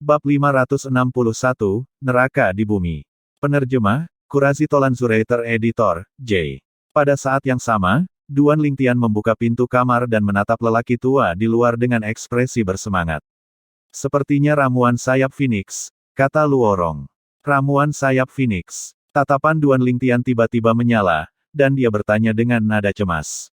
Bab 561, Neraka di Bumi. Penerjemah, Kurazi Tolanzurator Editor, J. Pada saat yang sama, Duan Lingtian membuka pintu kamar dan menatap lelaki tua di luar dengan ekspresi bersemangat. Sepertinya ramuan sayap Phoenix, kata Luorong. Ramuan sayap Phoenix. Tatapan Duan Lingtian tiba-tiba menyala, dan dia bertanya dengan nada cemas.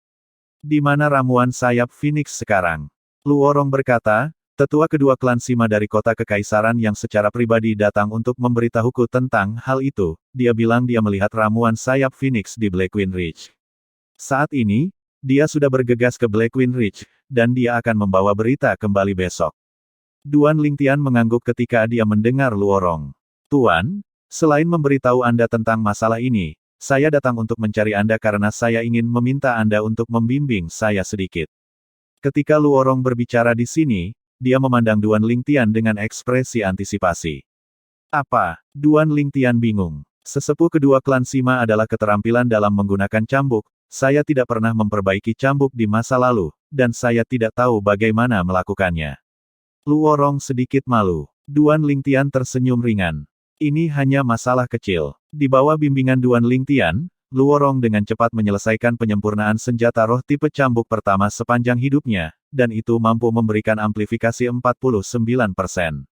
Di mana ramuan sayap Phoenix sekarang? Luorong berkata, tetua kedua klan Sima dari kota kekaisaran yang secara pribadi datang untuk memberitahuku tentang hal itu. Dia bilang dia melihat ramuan sayap Phoenix di Blackwing Ridge. Saat ini, dia sudah bergegas ke Blackwing Ridge, dan dia akan membawa berita kembali besok. Duan Lingtian mengangguk ketika dia mendengar Luorong. Tuan, selain memberitahu Anda tentang masalah ini, saya datang untuk mencari Anda karena saya ingin meminta Anda untuk membimbing saya sedikit. Ketika Luorong berbicara di sini, dia memandang Duan Lingtian dengan ekspresi antisipasi. Apa? Duan Lingtian bingung. Sesepuh kedua klan Sima adalah keterampilan dalam menggunakan cambuk. Saya tidak pernah memperbaiki cambuk di masa lalu, dan saya tidak tahu bagaimana melakukannya. Luorong sedikit malu. Duan Lingtian tersenyum ringan. Ini hanya masalah kecil. Di bawah bimbingan Duan Lingtian, Luorong dengan cepat menyelesaikan penyempurnaan senjata roh tipe cambuk pertama sepanjang hidupnya, dan itu mampu memberikan amplifikasi 49%.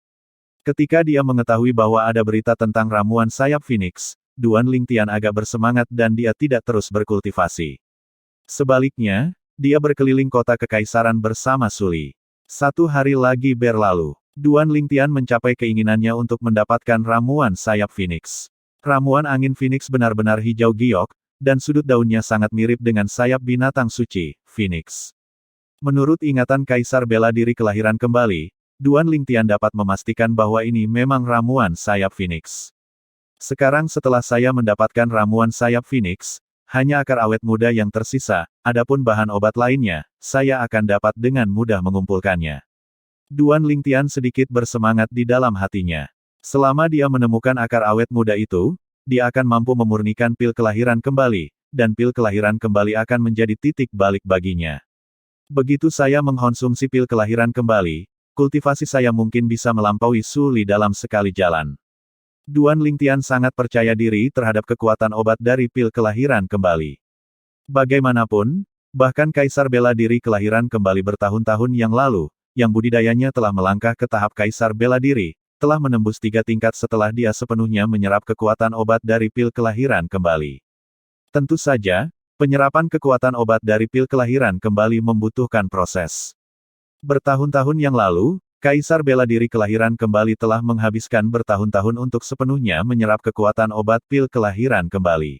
Ketika dia mengetahui bahwa ada berita tentang ramuan sayap Phoenix, Duan Lingtian agak bersemangat dan dia tidak terus berkultivasi. Sebaliknya, dia berkeliling kota kekaisaran bersama Suli. 1 hari lagi berlalu. Duan Lingtian mencapai keinginannya untuk mendapatkan ramuan sayap Phoenix. Ramuan angin Phoenix benar-benar hijau giok, dan sudut daunnya sangat mirip dengan sayap binatang suci, Phoenix. Menurut ingatan Kaisar Bela Diri Kelahiran Kembali, Duan Lingtian dapat memastikan bahwa ini memang ramuan sayap Phoenix. Sekarang setelah saya mendapatkan ramuan sayap Phoenix, hanya akar awet muda yang tersisa, adapun bahan obat lainnya, saya akan dapat dengan mudah mengumpulkannya. Duan Lingtian sedikit bersemangat di dalam hatinya. Selama dia menemukan akar awet muda itu, dia akan mampu memurnikan pil kelahiran kembali, dan pil kelahiran kembali akan menjadi titik balik baginya. Begitu saya mengkonsumsi pil kelahiran kembali, kultivasi saya mungkin bisa melampaui Suli dalam sekali jalan. Duan Lingtian sangat percaya diri terhadap kekuatan obat dari pil kelahiran kembali. Bagaimanapun, bahkan Kaisar Bela Diri Kelahiran Kembali bertahun-tahun yang lalu, yang budidayanya telah melangkah ke tahap Kaisar Bela Diri, telah menembus 3 tingkat setelah dia sepenuhnya menyerap kekuatan obat dari pil kelahiran kembali. Tentu saja, penyerapan kekuatan obat dari pil kelahiran kembali membutuhkan proses. Bertahun-tahun yang lalu, Kaisar Bela Diri Kelahiran Kembali telah menghabiskan bertahun-tahun untuk sepenuhnya menyerap kekuatan obat pil kelahiran kembali.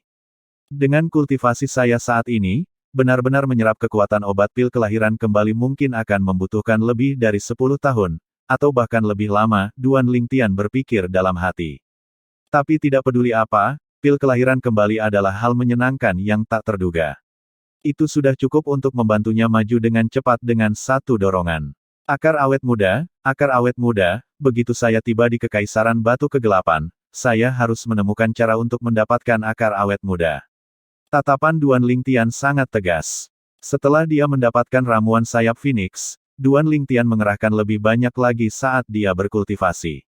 Dengan kultivasi saya saat ini, benar-benar menyerap kekuatan obat pil kelahiran kembali mungkin akan membutuhkan lebih dari 10 tahun, atau bahkan lebih lama, Duan Lingtian berpikir dalam hati. Tapi tidak peduli apa, pil kelahiran kembali adalah hal menyenangkan yang tak terduga. Itu sudah cukup untuk membantunya maju dengan cepat dengan satu dorongan. Akar awet muda, begitu saya tiba di Kekaisaran Batu Kegelapan, saya harus menemukan cara untuk mendapatkan akar awet muda. Tatapan Duan Lingtian sangat tegas. Setelah dia mendapatkan ramuan sayap Phoenix, Duan Lingtian mengerahkan lebih banyak lagi saat dia berkultivasi.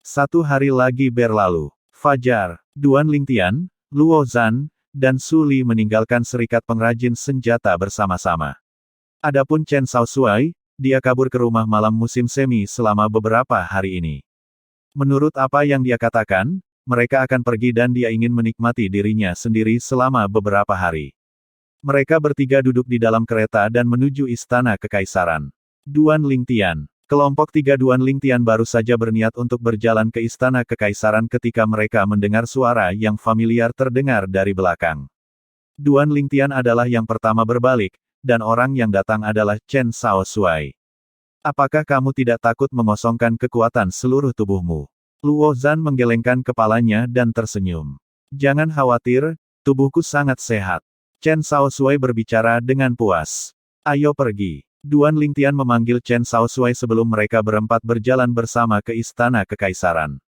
1 hari lagi berlalu. Fajar, Duan Lingtian, Luo Zhan, dan Suli meninggalkan serikat pengrajin senjata bersama-sama. Adapun Chen Shaoxuai, dia kabur ke rumah malam musim semi selama beberapa hari ini. Menurut apa yang dia katakan, mereka akan pergi dan dia ingin menikmati dirinya sendiri selama beberapa hari. Mereka bertiga duduk di dalam kereta dan menuju istana kekaisaran. Duan Lingtian. Kelompok 3 Duan Lingtian baru saja berniat untuk berjalan ke istana kekaisaran ketika mereka mendengar suara yang familiar terdengar dari belakang. Duan Lingtian adalah yang pertama berbalik, dan orang yang datang adalah Chen Shaoxuai. Apakah kamu tidak takut mengosongkan kekuatan seluruh tubuhmu? Luo Zhan menggelengkan kepalanya dan tersenyum. Jangan khawatir, tubuhku sangat sehat. Chen Shaoxuai berbicara dengan puas. Ayo pergi. Duan Lingtian memanggil Chen Shaoxuai sebelum mereka berempat berjalan bersama ke istana kekaisaran.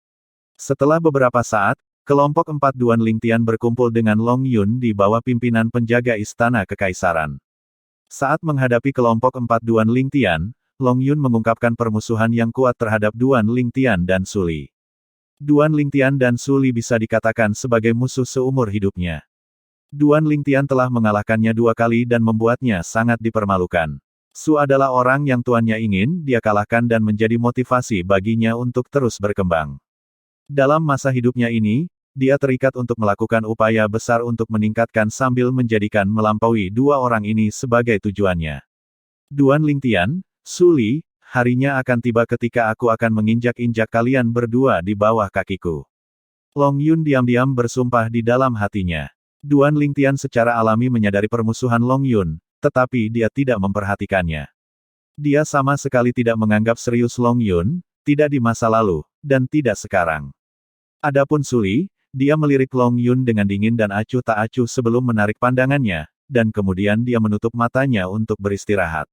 Setelah beberapa saat, kelompok 4 Duan Lingtian berkumpul dengan Long Yun di bawah pimpinan penjaga istana kekaisaran. Saat menghadapi kelompok 4 Duan Lingtian, Long Yun mengungkapkan permusuhan yang kuat terhadap Duan Lingtian dan Su Li. Duan Lingtian dan Su Li bisa dikatakan sebagai musuh seumur hidupnya. Duan Lingtian telah mengalahkannya 2 kali dan membuatnya sangat dipermalukan. Su adalah orang yang tuannya ingin dia kalahkan dan menjadi motivasi baginya untuk terus berkembang. Dalam masa hidupnya ini, dia terikat untuk melakukan upaya besar untuk meningkatkan sambil menjadikan melampaui 2 orang ini sebagai tujuannya. Duan Lingtian, Su Li, harinya akan tiba ketika aku akan menginjak-injak kalian berdua di bawah kakiku. Long Yun diam-diam bersumpah di dalam hatinya. Duan Lingtian secara alami menyadari permusuhan Long Yun, tetapi dia tidak memperhatikannya. Dia sama sekali tidak menganggap serius Long Yun, tidak di masa lalu, dan tidak sekarang. Adapun Su Li, dia melirik Long Yun dengan dingin dan acuh tak acuh sebelum menarik pandangannya, dan kemudian dia menutup matanya untuk beristirahat.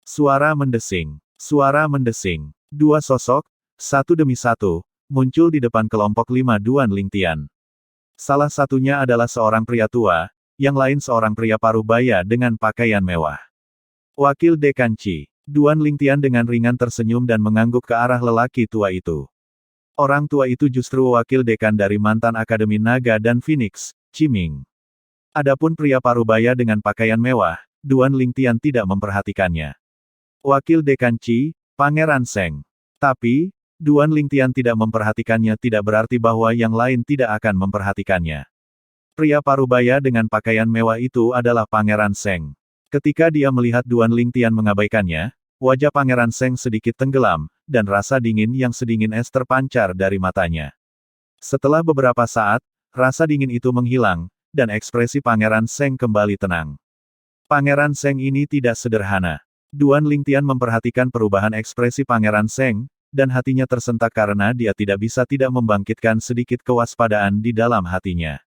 Suara mendesing. Suara mendesing. 2 sosok, satu demi satu, muncul di depan kelompok 5 Duan Lingtian. Salah satunya adalah seorang pria tua, yang lain seorang pria paruh baya dengan pakaian mewah. Wakil Dekan Qi. Duan Lingtian dengan ringan tersenyum dan mengangguk ke arah lelaki tua itu. Orang tua itu justru wakil dekan dari mantan Akademi Naga dan Phoenix, Qi Ming. Adapun pria paruh baya dengan pakaian mewah, Duan Lingtian tidak memperhatikannya. Wakil Dekan Qi, Pangeran Seng. Tapi, Duan Lingtian tidak memperhatikannya tidak berarti bahwa yang lain tidak akan memperhatikannya. Pria parubaya dengan pakaian mewah itu adalah Pangeran Seng. Ketika dia melihat Duan Lingtian mengabaikannya, wajah Pangeran Seng sedikit tenggelam, dan rasa dingin yang sedingin es terpancar dari matanya. Setelah beberapa saat, rasa dingin itu menghilang, dan ekspresi Pangeran Seng kembali tenang. Pangeran Seng ini tidak sederhana. Duan Lingtian memperhatikan perubahan ekspresi Pangeran Seng, dan hatinya tersentak karena dia tidak bisa tidak membangkitkan sedikit kewaspadaan di dalam hatinya.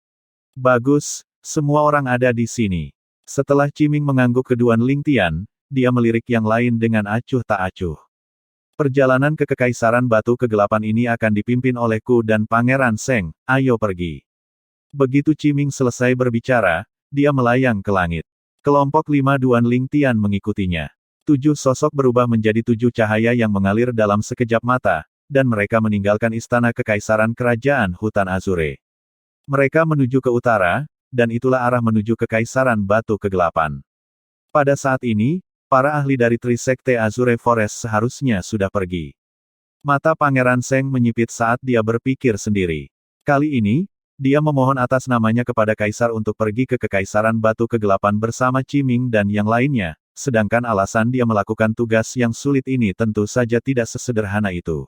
Bagus, semua orang ada di sini. Setelah Qi Ming mengangguk ke Duan Lingtian, dia melirik yang lain dengan acuh tak acuh. Perjalanan ke Kekaisaran Batu Kegelapan ini akan dipimpin oleh Ku dan Pangeran Seng, ayo pergi. Begitu Qi Ming selesai berbicara, dia melayang ke langit. Kelompok 5 Duan Lingtian mengikutinya. 7 sosok berubah menjadi 7 cahaya yang mengalir dalam sekejap mata, dan mereka meninggalkan istana kekaisaran kerajaan Hutan Azure. Mereka menuju ke utara, dan itulah arah menuju Kekaisaran Batu Kegelapan. Pada saat ini, para ahli dari Trisekte Azure Forest seharusnya sudah pergi. Mata Pangeran Seng menyipit saat dia berpikir sendiri. Kali ini, dia memohon atas namanya kepada Kaisar untuk pergi ke Kekaisaran Batu Kegelapan bersama Qi Ming dan yang lainnya. Sedangkan alasan dia melakukan tugas yang sulit ini tentu saja tidak sesederhana itu.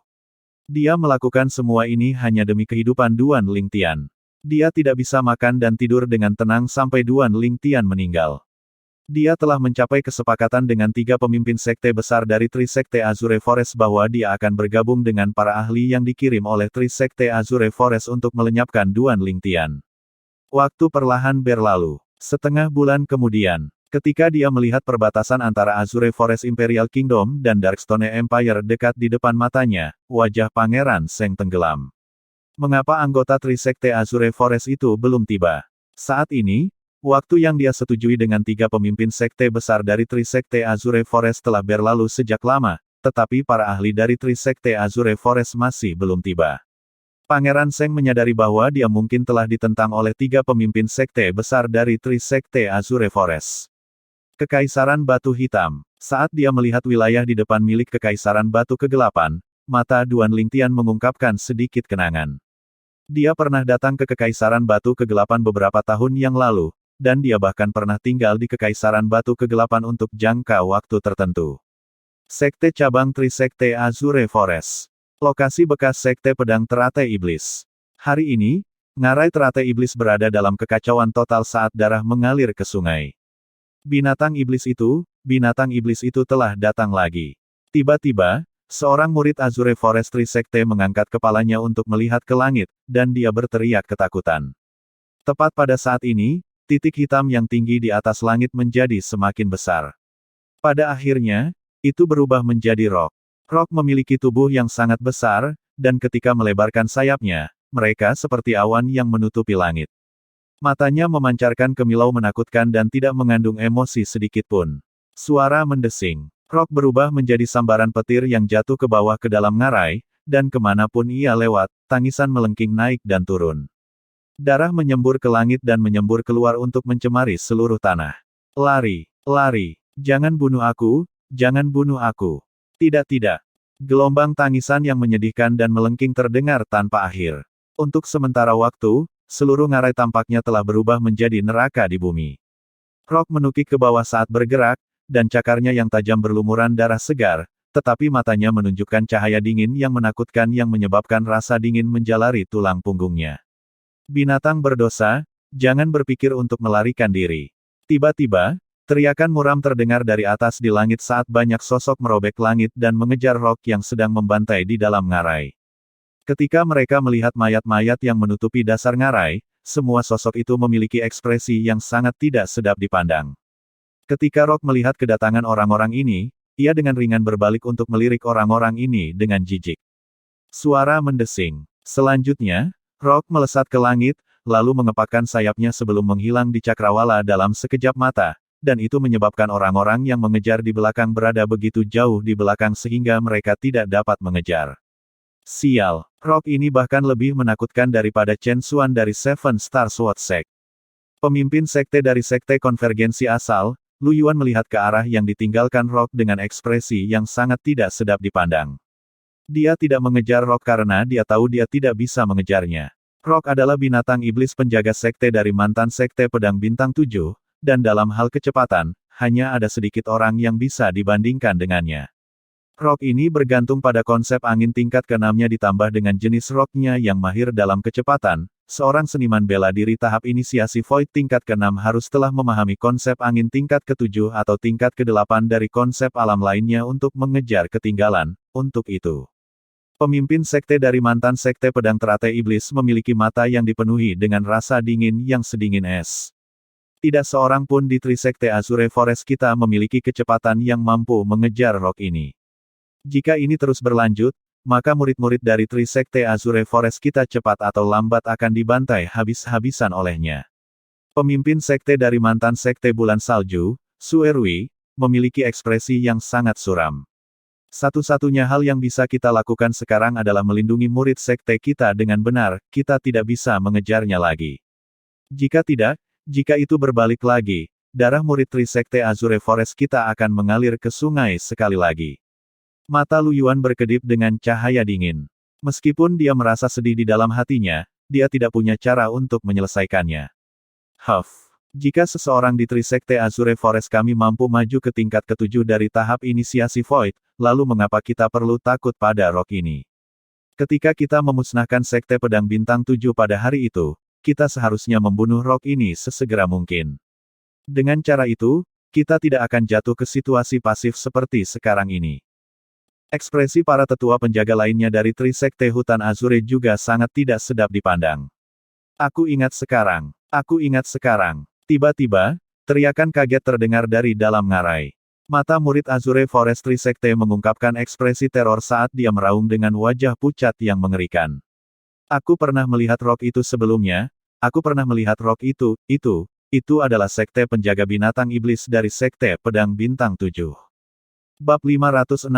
Dia melakukan semua ini hanya demi kehidupan Duan Lingtian. Dia tidak bisa makan dan tidur dengan tenang sampai Duan Lingtian meninggal. Dia telah mencapai kesepakatan dengan 3 pemimpin sekte besar dari Trisekte Azure Forest bahwa dia akan bergabung dengan para ahli yang dikirim oleh Trisekte Azure Forest untuk melenyapkan Duan Lingtian. Waktu perlahan berlalu. Setengah bulan kemudian, ketika dia melihat perbatasan antara Azure Forest Imperial Kingdom dan Darkstone Empire dekat di depan matanya, wajah Pangeran Seng tenggelam. Mengapa anggota Trisekte Azure Forest itu belum tiba? Saat ini, waktu yang dia setujui dengan 3 pemimpin sekte besar dari Trisekte Azure Forest telah berlalu sejak lama, tetapi para ahli dari Trisekte Azure Forest masih belum tiba. Pangeran Seng menyadari bahwa dia mungkin telah ditentang oleh 3 pemimpin sekte besar dari Trisekte Azure Forest. Kekaisaran Batu Hitam. Saat dia melihat wilayah di depan milik Kekaisaran Batu Kegelapan, mata Duan Lingtian mengungkapkan sedikit kenangan. Dia pernah datang ke Kekaisaran Batu Kegelapan beberapa tahun yang lalu, dan dia bahkan pernah tinggal di Kekaisaran Batu Kegelapan untuk jangka waktu tertentu. Sekte Cabang Trisekte Azure Forest. Lokasi bekas Sekte Pedang Teratai Iblis. Hari ini, ngarai Teratai Iblis berada dalam kekacauan total saat darah mengalir ke sungai. Binatang iblis itu telah datang lagi. Tiba-tiba, seorang murid Azure Forest Trisekte mengangkat kepalanya untuk melihat ke langit, dan dia berteriak ketakutan. Tepat pada saat ini, titik hitam yang tinggi di atas langit menjadi semakin besar. Pada akhirnya, itu berubah menjadi Rock. Rock memiliki tubuh yang sangat besar, dan ketika melebarkan sayapnya, mereka seperti awan yang menutupi langit. Matanya memancarkan kemilau menakutkan dan tidak mengandung emosi sedikitpun. Suara mendesing. Rock berubah menjadi sambaran petir yang jatuh ke bawah ke dalam ngarai, dan kemanapun ia lewat, tangisan melengking naik dan turun. Darah menyembur ke langit dan menyembur keluar untuk mencemari seluruh tanah. Lari, lari, jangan bunuh aku, jangan bunuh aku. Tidak, tidak. Gelombang tangisan yang menyedihkan dan melengking terdengar tanpa akhir. Untuk sementara waktu, seluruh ngarai tampaknya telah berubah menjadi neraka di bumi. Rock menukik ke bawah saat bergerak, dan cakarnya yang tajam berlumuran darah segar, tetapi matanya menunjukkan cahaya dingin yang menakutkan yang menyebabkan rasa dingin menjalari tulang punggungnya. Binatang berdosa, jangan berpikir untuk melarikan diri. Tiba-tiba, teriakan muram terdengar dari atas di langit saat banyak sosok merobek langit dan mengejar Rock yang sedang membantai di dalam ngarai. Ketika mereka melihat mayat-mayat yang menutupi dasar ngarai, semua sosok itu memiliki ekspresi yang sangat tidak sedap dipandang. Ketika Rock melihat kedatangan orang-orang ini, ia dengan ringan berbalik untuk melirik orang-orang ini dengan jijik. Suara mendesing. Selanjutnya, Rock melesat ke langit, lalu mengepakkan sayapnya sebelum menghilang di cakrawala dalam sekejap mata, dan itu menyebabkan orang-orang yang mengejar di belakang berada begitu jauh di belakang sehingga mereka tidak dapat mengejar. Sial, Rock ini bahkan lebih menakutkan daripada Chen Xuan dari Seven Star Sword Sect. Pemimpin sekte dari sekte konvergensi asal, Lu Yuan melihat ke arah yang ditinggalkan Rock dengan ekspresi yang sangat tidak sedap dipandang. Dia tidak mengejar Rock karena dia tahu dia tidak bisa mengejarnya. Rock adalah binatang iblis penjaga sekte dari mantan sekte pedang bintang 7, dan dalam hal kecepatan, hanya ada sedikit orang yang bisa dibandingkan dengannya. Rock ini bergantung pada konsep angin tingkat ke-6-nya ditambah dengan jenis Rocknya yang mahir dalam kecepatan. Seorang seniman bela diri tahap inisiasi Void tingkat ke-6 harus telah memahami konsep angin tingkat ke-7 atau tingkat ke-8 dari konsep alam lainnya untuk mengejar ketinggalan. Untuk itu, pemimpin sekte dari mantan sekte pedang teratai iblis memiliki mata yang dipenuhi dengan rasa dingin yang sedingin es. Tidak seorang pun di Trisekte Azure Forest kita memiliki kecepatan yang mampu mengejar Rock ini. Jika ini terus berlanjut, maka murid-murid dari Trisekte Azure Forest kita cepat atau lambat akan dibantai habis-habisan olehnya. Pemimpin sekte dari mantan sekte bulan salju, Su Erui, memiliki ekspresi yang sangat suram. Satu-satunya hal yang bisa kita lakukan sekarang adalah melindungi murid sekte kita dengan benar, kita tidak bisa mengejarnya lagi. Jika tidak, jika itu berbalik lagi, darah murid Trisekte Azure Forest kita akan mengalir ke sungai sekali lagi. Mata Lu Yuan berkedip dengan cahaya dingin. Meskipun dia merasa sedih di dalam hatinya, dia tidak punya cara untuk menyelesaikannya. Jika seseorang di Trisekte Azure Forest kami mampu maju ke tingkat ke-7 dari tahap inisiasi Void, lalu mengapa kita perlu takut pada Rock ini? Ketika kita memusnahkan sekte pedang bintang 7 pada hari itu, kita seharusnya membunuh Rock ini sesegera mungkin. Dengan cara itu, kita tidak akan jatuh ke situasi pasif seperti sekarang ini. Ekspresi para tetua penjaga lainnya dari Trisekte Hutan Azure juga sangat tidak sedap dipandang. Aku ingat sekarang. Aku ingat sekarang. Tiba-tiba, teriakan kaget terdengar dari dalam ngarai. Mata murid Azure Forest Trisekte mengungkapkan ekspresi teror saat dia meraung dengan wajah pucat yang mengerikan. Aku pernah melihat Rock itu sebelumnya. Aku pernah melihat Rock itu adalah sekte penjaga binatang iblis dari sekte pedang bintang 7. Bab 562,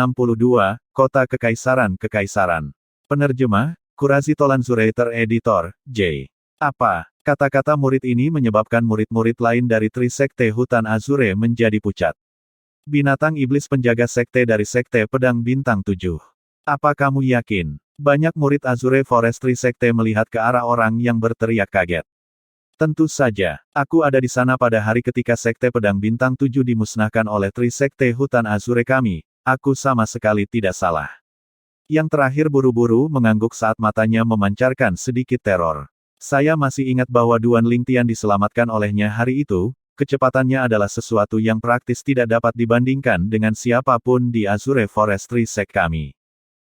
Kota Kekaisaran. Penerjemah, Kurazi Tolan Zurater Editor, J. Apa? Kata-kata murid ini menyebabkan murid-murid lain dari Trisekte Hutan Azure menjadi pucat. Binatang iblis penjaga sekte dari sekte pedang bintang 7. Apa kamu yakin? Banyak murid Azure Forest Trisekte melihat ke arah orang yang berteriak kaget. Tentu saja, aku ada di sana pada hari ketika sekte pedang bintang 7 dimusnahkan oleh Trisekte Hutan Azure kami, aku sama sekali tidak salah. Yang terakhir buru-buru mengangguk saat matanya memancarkan sedikit teror. Saya masih ingat bahwa Duan Lingtian diselamatkan olehnya hari itu, kecepatannya adalah sesuatu yang praktis tidak dapat dibandingkan dengan siapapun di Azure Forest Trisek kami.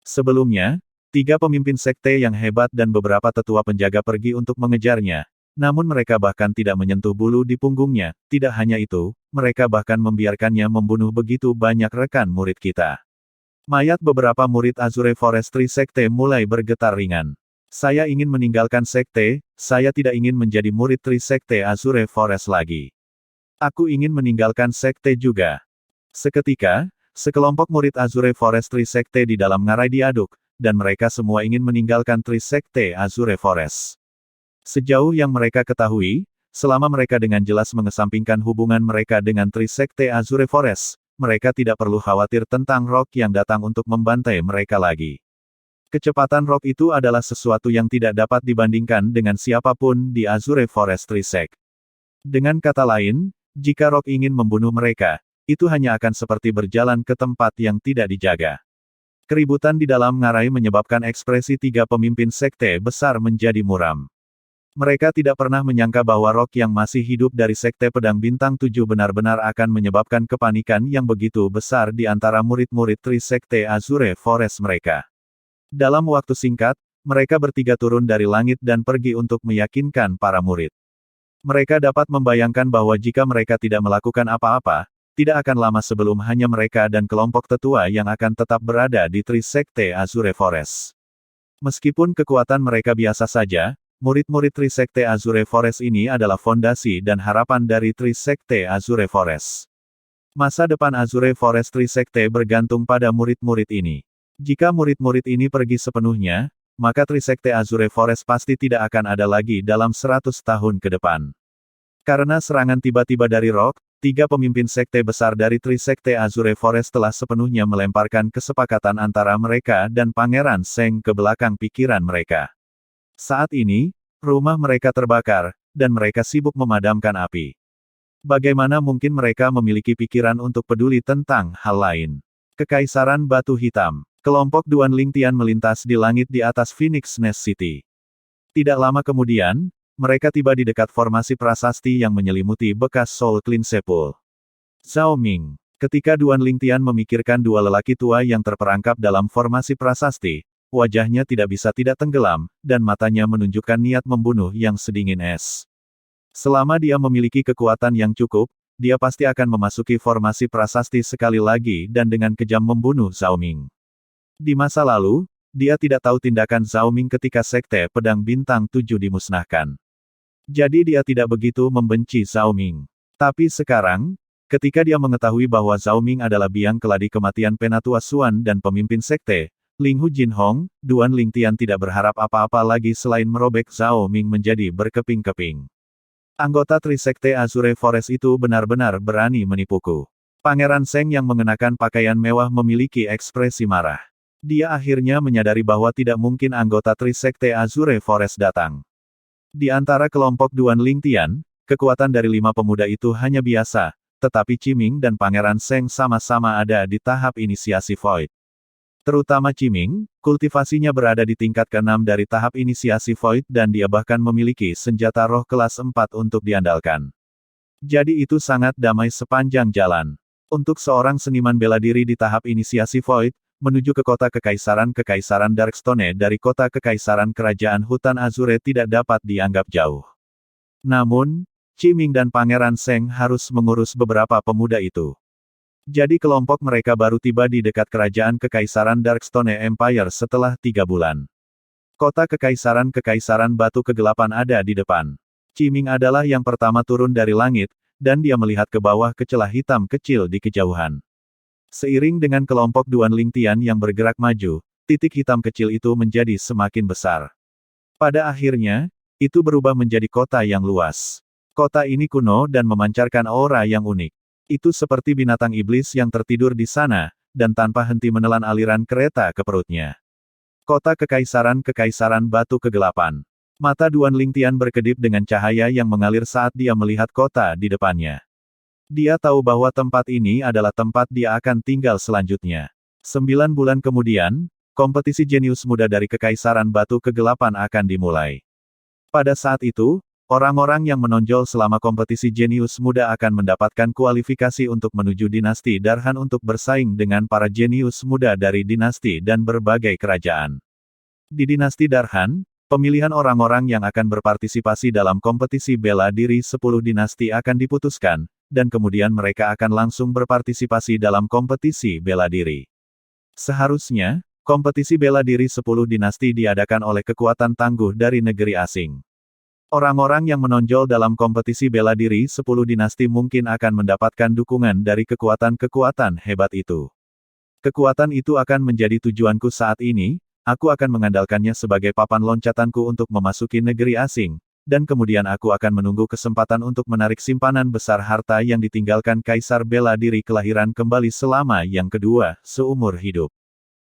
Sebelumnya, 3 pemimpin sekte yang hebat dan beberapa tetua penjaga pergi untuk mengejarnya. Namun mereka bahkan tidak menyentuh bulu di punggungnya, tidak hanya itu, mereka bahkan membiarkannya membunuh begitu banyak rekan murid kita. Mayat beberapa murid Azure Forest Trisekte mulai bergetar ringan. Saya ingin meninggalkan sekte, saya tidak ingin menjadi murid Trisekte Azure Forest lagi. Aku ingin meninggalkan sekte juga. Seketika, Sekelompok murid Azure Forest Trisekte di dalam ngarai diaduk, dan mereka semua ingin meninggalkan Trisekte Azure Forest. Sejauh yang mereka ketahui, selama mereka dengan jelas mengesampingkan hubungan mereka dengan Trisekte Azure Forest, mereka tidak perlu khawatir tentang Rock yang datang untuk membantai mereka lagi. Kecepatan Rock itu adalah sesuatu yang tidak dapat dibandingkan dengan siapapun di Azure Forest Trisek. Dengan kata lain, jika Rock ingin membunuh mereka, itu hanya akan seperti berjalan ke tempat yang tidak dijaga. Keributan di dalam ngarai menyebabkan ekspresi tiga pemimpin sekte besar menjadi muram. Mereka tidak pernah menyangka bahwa Rock yang masih hidup dari Sekte Pedang Bintang 7 benar-benar akan menyebabkan kepanikan yang begitu besar di antara murid-murid Trisekte Azure Forest mereka. Dalam waktu singkat, mereka bertiga turun dari langit dan pergi untuk meyakinkan para murid. Mereka dapat membayangkan bahwa jika mereka tidak melakukan apa-apa, tidak akan lama sebelum hanya mereka dan kelompok tetua yang akan tetap berada di Trisekte Azure Forest. Meskipun kekuatan mereka biasa saja, murid-murid Trisekte Azure Forest ini adalah fondasi dan harapan dari Trisekte Azure Forest. Masa depan Azure Forest Trisekte bergantung pada murid-murid ini. Jika murid-murid ini pergi sepenuhnya, maka Trisekte Azure Forest pasti tidak akan ada lagi dalam 100 tahun ke depan. Karena serangan tiba-tiba dari Rock, tiga pemimpin sekte besar dari Trisekte Azure Forest telah sepenuhnya melemparkan kesepakatan antara mereka dan Pangeran Seng ke belakang pikiran mereka. Saat ini, rumah mereka terbakar, dan mereka sibuk memadamkan api. Bagaimana mungkin mereka memiliki pikiran untuk peduli tentang hal lain? Kekaisaran Batu Hitam. Kelompok Duan Lingtian melintas di langit di atas Phoenix Nest City. Tidak lama kemudian, mereka tiba di dekat formasi prasasti yang menyelimuti bekas Soul Clean Sepul. Zhao Ming. Ketika Duan Lingtian memikirkan dua lelaki tua yang terperangkap dalam formasi prasasti, wajahnya tidak bisa tidak tenggelam, dan matanya menunjukkan niat membunuh yang sedingin es. Selama dia memiliki kekuatan yang cukup, dia pasti akan memasuki formasi prasasti sekali lagi dan dengan kejam membunuh Zhao Ming. Di masa lalu, dia tidak tahu tindakan Zhao Ming ketika Sekte Pedang Bintang 7 dimusnahkan. Jadi dia tidak begitu membenci Zhao Ming. Tapi sekarang, ketika dia mengetahui bahwa Zhao Ming adalah biang keladi kematian Penatua Xuan dan pemimpin sekte, Ling Hu Jinhong, Duan Lingtian tidak berharap apa-apa lagi selain merobek Zhao Ming menjadi berkeping-keping. Anggota Trisekte Azure Forest itu benar-benar berani menipuku. Pangeran Seng yang mengenakan pakaian mewah memiliki ekspresi marah. Dia akhirnya menyadari bahwa tidak mungkin anggota Trisekte Azure Forest datang. Di antara kelompok Duan Lingtian, kekuatan dari 5 pemuda itu hanya biasa, tetapi Qiming dan Pangeran Seng sama-sama ada di tahap inisiasi Void. Terutama Qiming, kultivasinya berada di tingkat ke-6 dari tahap inisiasi Void dan dia bahkan memiliki senjata roh kelas 4 untuk diandalkan. Jadi itu sangat damai sepanjang jalan. Untuk seorang seniman bela diri di tahap inisiasi Void, menuju ke kota Kekaisaran Darkstone dari kota Kekaisaran Kerajaan Hutan Azure tidak dapat dianggap jauh. Namun, Qiming dan Pangeran Seng harus mengurus beberapa pemuda itu. Jadi kelompok mereka baru tiba di dekat Kerajaan Kekaisaran Darkstone Empire setelah 3 bulan. Kota Kekaisaran Batu Kegelapan ada di depan. Qiming adalah yang pertama turun dari langit, dan dia melihat ke bawah ke celah hitam kecil di kejauhan. Seiring dengan kelompok Duan Lingtian yang bergerak maju, titik hitam kecil itu menjadi semakin besar. Pada akhirnya, itu berubah menjadi kota yang luas. Kota ini kuno dan memancarkan aura yang unik. Itu seperti binatang iblis yang tertidur di sana, dan tanpa henti menelan aliran kereta ke perutnya. Kota Kekaisaran Batu Kegelapan. Mata Duan Lingtian berkedip dengan cahaya yang mengalir saat dia melihat kota di depannya. Dia tahu bahwa tempat ini adalah tempat dia akan tinggal selanjutnya. 9 bulan kemudian, kompetisi jenius muda dari Kekaisaran Batu Kegelapan akan dimulai. Pada saat itu, orang-orang yang menonjol selama kompetisi jenius muda akan mendapatkan kualifikasi untuk menuju dinasti Darhan untuk bersaing dengan para jenius muda dari dinasti dan berbagai kerajaan. Di dinasti Darhan, pemilihan orang-orang yang akan berpartisipasi dalam kompetisi bela diri 10 dinasti akan diputuskan, dan kemudian mereka akan langsung berpartisipasi dalam kompetisi bela diri. Seharusnya, kompetisi bela diri 10 dinasti diadakan oleh kekuatan tangguh dari negeri asing. Orang-orang yang menonjol dalam kompetisi bela diri 10 dinasti mungkin akan mendapatkan dukungan dari kekuatan-kekuatan hebat itu. Kekuatan itu akan menjadi tujuanku saat ini, aku akan mengandalkannya sebagai papan loncatanku untuk memasuki negeri asing, dan kemudian aku akan menunggu kesempatan untuk menarik simpanan besar harta yang ditinggalkan Kaisar bela diri kelahiran kembali selama yang kedua, seumur hidup.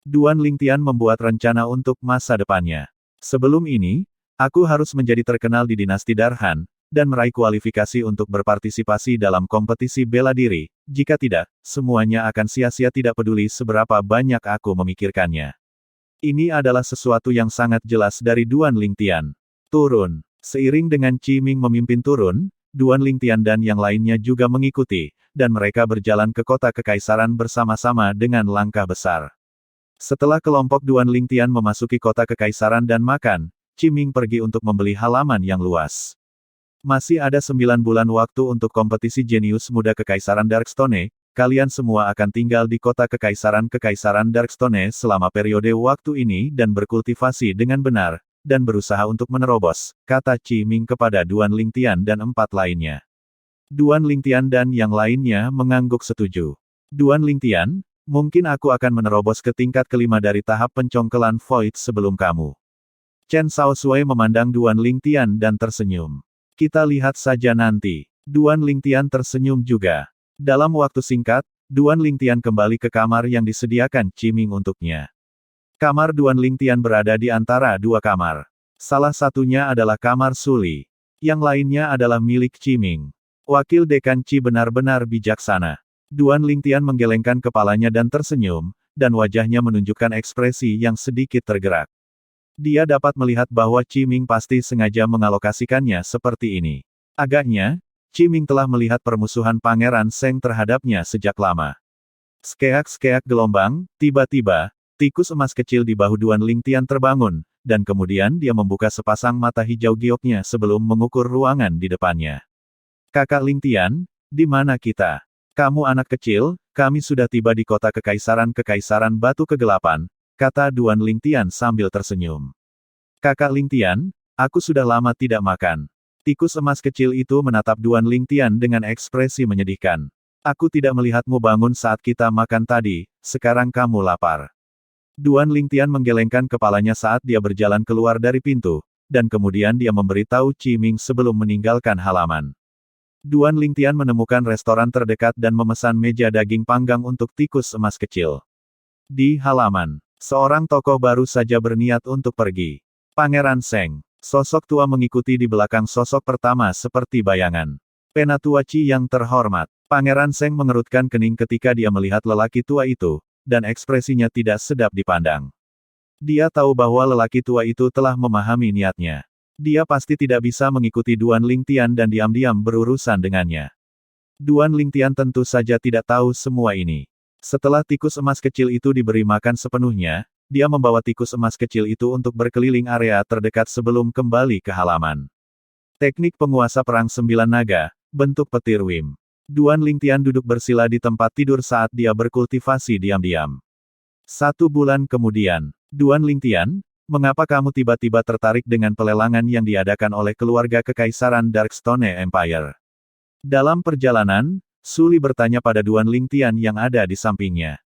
Duan Lingtian membuat rencana untuk masa depannya. Sebelum ini, aku harus menjadi terkenal di dinasti Darhan, dan meraih kualifikasi untuk berpartisipasi dalam kompetisi bela diri. Jika tidak, semuanya akan sia-sia tidak peduli seberapa banyak aku memikirkannya. Ini adalah sesuatu yang sangat jelas dari Duan Lingtian. Turun. Seiring dengan Qi Ming memimpin turun, Duan Lingtian dan yang lainnya juga mengikuti, dan mereka berjalan ke kota kekaisaran bersama-sama dengan langkah besar. Setelah kelompok Duan Lingtian memasuki kota kekaisaran dan makan, Qi Ming pergi untuk membeli halaman yang luas. Masih ada 9 bulan waktu untuk kompetisi jenius muda Kekaisaran Darkstone, kalian semua akan tinggal di kota Kekaisaran Darkstone selama periode waktu ini dan berkultivasi dengan benar, dan berusaha untuk menerobos, kata Qi Ming kepada Duan Lingtian dan 4 lainnya. Duan Lingtian dan yang lainnya mengangguk setuju. Duan Lingtian, mungkin aku akan menerobos ke tingkat kelima dari tahap pencongkelan Void sebelum kamu. Chen Shaoshui memandang Duan Lingtian dan tersenyum. Kita lihat saja nanti. Duan Lingtian tersenyum juga. Dalam waktu singkat, Duan Lingtian kembali ke kamar yang disediakan Qi Ming untuknya. Kamar Duan Lingtian berada di antara 2 kamar. Salah satunya adalah kamar Suli. Yang lainnya adalah milik Qi Ming. Wakil Dekan Qi benar-benar bijaksana. Duan Lingtian menggelengkan kepalanya dan tersenyum, dan wajahnya menunjukkan ekspresi yang sedikit tergerak. Dia dapat melihat bahwa Qi Ming pasti sengaja mengalokasikannya seperti ini. Agaknya, Qi Ming telah melihat permusuhan Pangeran Seng terhadapnya sejak lama. Skeak-skeak gelombang, tiba-tiba, tikus emas kecil di bahu Duan Lingtian terbangun, dan kemudian dia membuka sepasang mata hijau gioknya sebelum mengukur ruangan di depannya. Kakak Lingtian, di mana kita? Kamu anak kecil, kami sudah tiba di kota Kekaisaran Batu Kegelapan, kata Duan Lingtian sambil tersenyum. Kakak Lingtian, aku sudah lama tidak makan. Tikus emas kecil itu menatap Duan Lingtian dengan ekspresi menyedihkan. Aku tidak melihatmu bangun saat kita makan tadi, sekarang kamu lapar. Duan Lingtian menggelengkan kepalanya saat dia berjalan keluar dari pintu, dan kemudian dia memberitahu Qi Ming sebelum meninggalkan halaman. Duan Lingtian menemukan restoran terdekat dan memesan meja daging panggang untuk tikus emas kecil. Di halaman, seorang tokoh baru saja berniat untuk pergi. Pangeran Seng. Sosok tua mengikuti di belakang sosok pertama seperti bayangan. Penatua Qi yang terhormat. Pangeran Seng mengerutkan kening ketika dia melihat lelaki tua itu, dan ekspresinya tidak sedap dipandang. Dia tahu bahwa lelaki tua itu telah memahami niatnya. Dia pasti tidak bisa mengikuti Duan Lingtian dan diam-diam berurusan dengannya. Duan Lingtian tentu saja tidak tahu semua ini. Setelah tikus emas kecil itu diberi makan sepenuhnya, dia membawa tikus emas kecil itu untuk berkeliling area terdekat sebelum kembali ke halaman. Teknik penguasa perang 9 naga, bentuk petir Wim. Duan Lingtian duduk bersila di tempat tidur saat dia berkultivasi diam-diam. 1 bulan kemudian, Duan Lingtian, mengapa kamu tiba-tiba tertarik dengan pelelangan yang diadakan oleh keluarga Kekaisaran Darkstone Empire? Dalam perjalanan, Suli bertanya pada Duan Lingtian yang ada di sampingnya.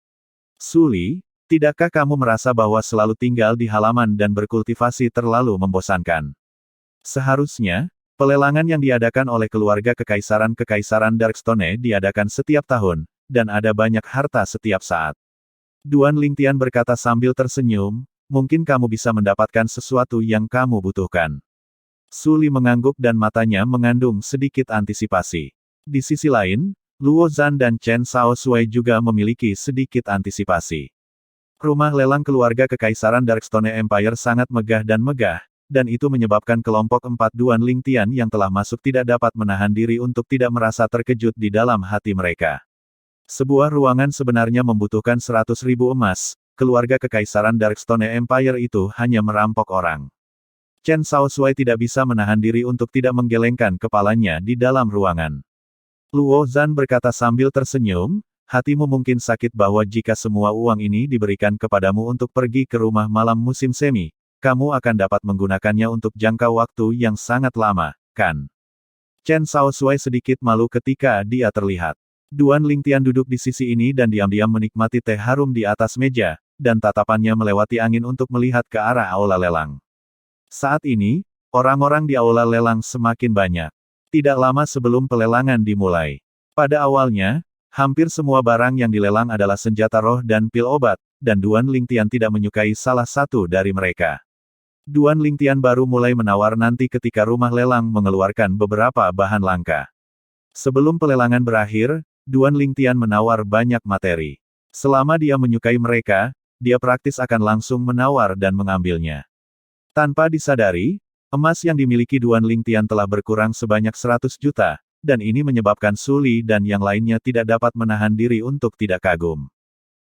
Suli, tidakkah kamu merasa bahwa selalu tinggal di halaman dan berkultivasi terlalu membosankan? Seharusnya, pelelangan yang diadakan oleh keluarga Kekaisaran Darkstone diadakan setiap tahun, dan ada banyak harta setiap saat. Duan Lingtian berkata sambil tersenyum, mungkin kamu bisa mendapatkan sesuatu yang kamu butuhkan. Suli mengangguk dan matanya mengandung sedikit antisipasi. Di sisi lain, Luo Zhan dan Chen Shaoshui juga memiliki sedikit antisipasi. Rumah lelang keluarga Kekaisaran Darkstone Empire sangat megah, dan itu menyebabkan kelompok 4 Duan Lingtian yang telah masuk tidak dapat menahan diri untuk tidak merasa terkejut di dalam hati mereka. Sebuah ruangan sebenarnya membutuhkan 100.000 emas, keluarga Kekaisaran Darkstone Empire itu hanya merampok orang. Chen Shaoshui tidak bisa menahan diri untuk tidak menggelengkan kepalanya di dalam ruangan. Luo Zhan berkata sambil tersenyum, hatimu mungkin sakit bahwa jika semua uang ini diberikan kepadamu untuk pergi ke rumah malam musim semi, kamu akan dapat menggunakannya untuk jangka waktu yang sangat lama, kan? Chen Shaoshui sedikit malu ketika dia terlihat. Duan Lingtian duduk di sisi ini dan diam-diam menikmati teh harum di atas meja, dan tatapannya melewati angin untuk melihat ke arah aula lelang. Saat ini, orang-orang di aula lelang semakin banyak. Tidak lama sebelum pelelangan dimulai. Pada awalnya, hampir semua barang yang dilelang adalah senjata roh dan pil obat, dan Duan Lingtian tidak menyukai salah satu dari mereka. Duan Lingtian baru mulai menawar nanti ketika rumah lelang mengeluarkan beberapa bahan langka. Sebelum pelelangan berakhir, Duan Lingtian menawar banyak materi. Selama dia menyukai mereka, dia praktis akan langsung menawar dan mengambilnya. Tanpa disadari, emas yang dimiliki Duan Lingtian telah berkurang sebanyak 100 juta, dan ini menyebabkan Su Li dan yang lainnya tidak dapat menahan diri untuk tidak kagum.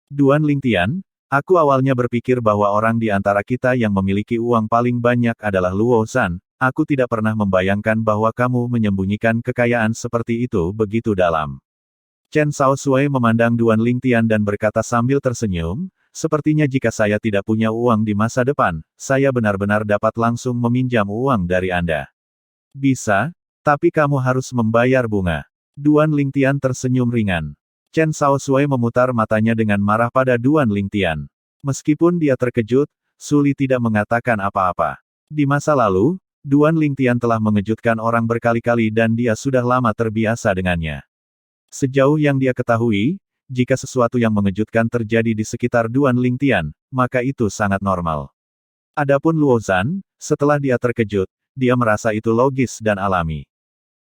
Duan Lingtian, aku awalnya berpikir bahwa orang di antara kita yang memiliki uang paling banyak adalah Luo Zhan. Aku tidak pernah membayangkan bahwa kamu menyembunyikan kekayaan seperti itu begitu dalam. Chen Shaoshui memandang Duan Lingtian dan berkata sambil tersenyum, sepertinya jika saya tidak punya uang di masa depan, saya benar-benar dapat langsung meminjam uang dari Anda. Bisa, tapi kamu harus membayar bunga. Duan Lingtian tersenyum ringan. Chen Shaoshui memutar matanya dengan marah pada Duan Lingtian. Meskipun dia terkejut, Su Li tidak mengatakan apa-apa. Di masa lalu, Duan Lingtian telah mengejutkan orang berkali-kali dan dia sudah lama terbiasa dengannya. Sejauh yang dia ketahui, jika sesuatu yang mengejutkan terjadi di sekitar Duan Lingtian, maka itu sangat normal. Adapun Luo Zhan, setelah dia terkejut, dia merasa itu logis dan alami.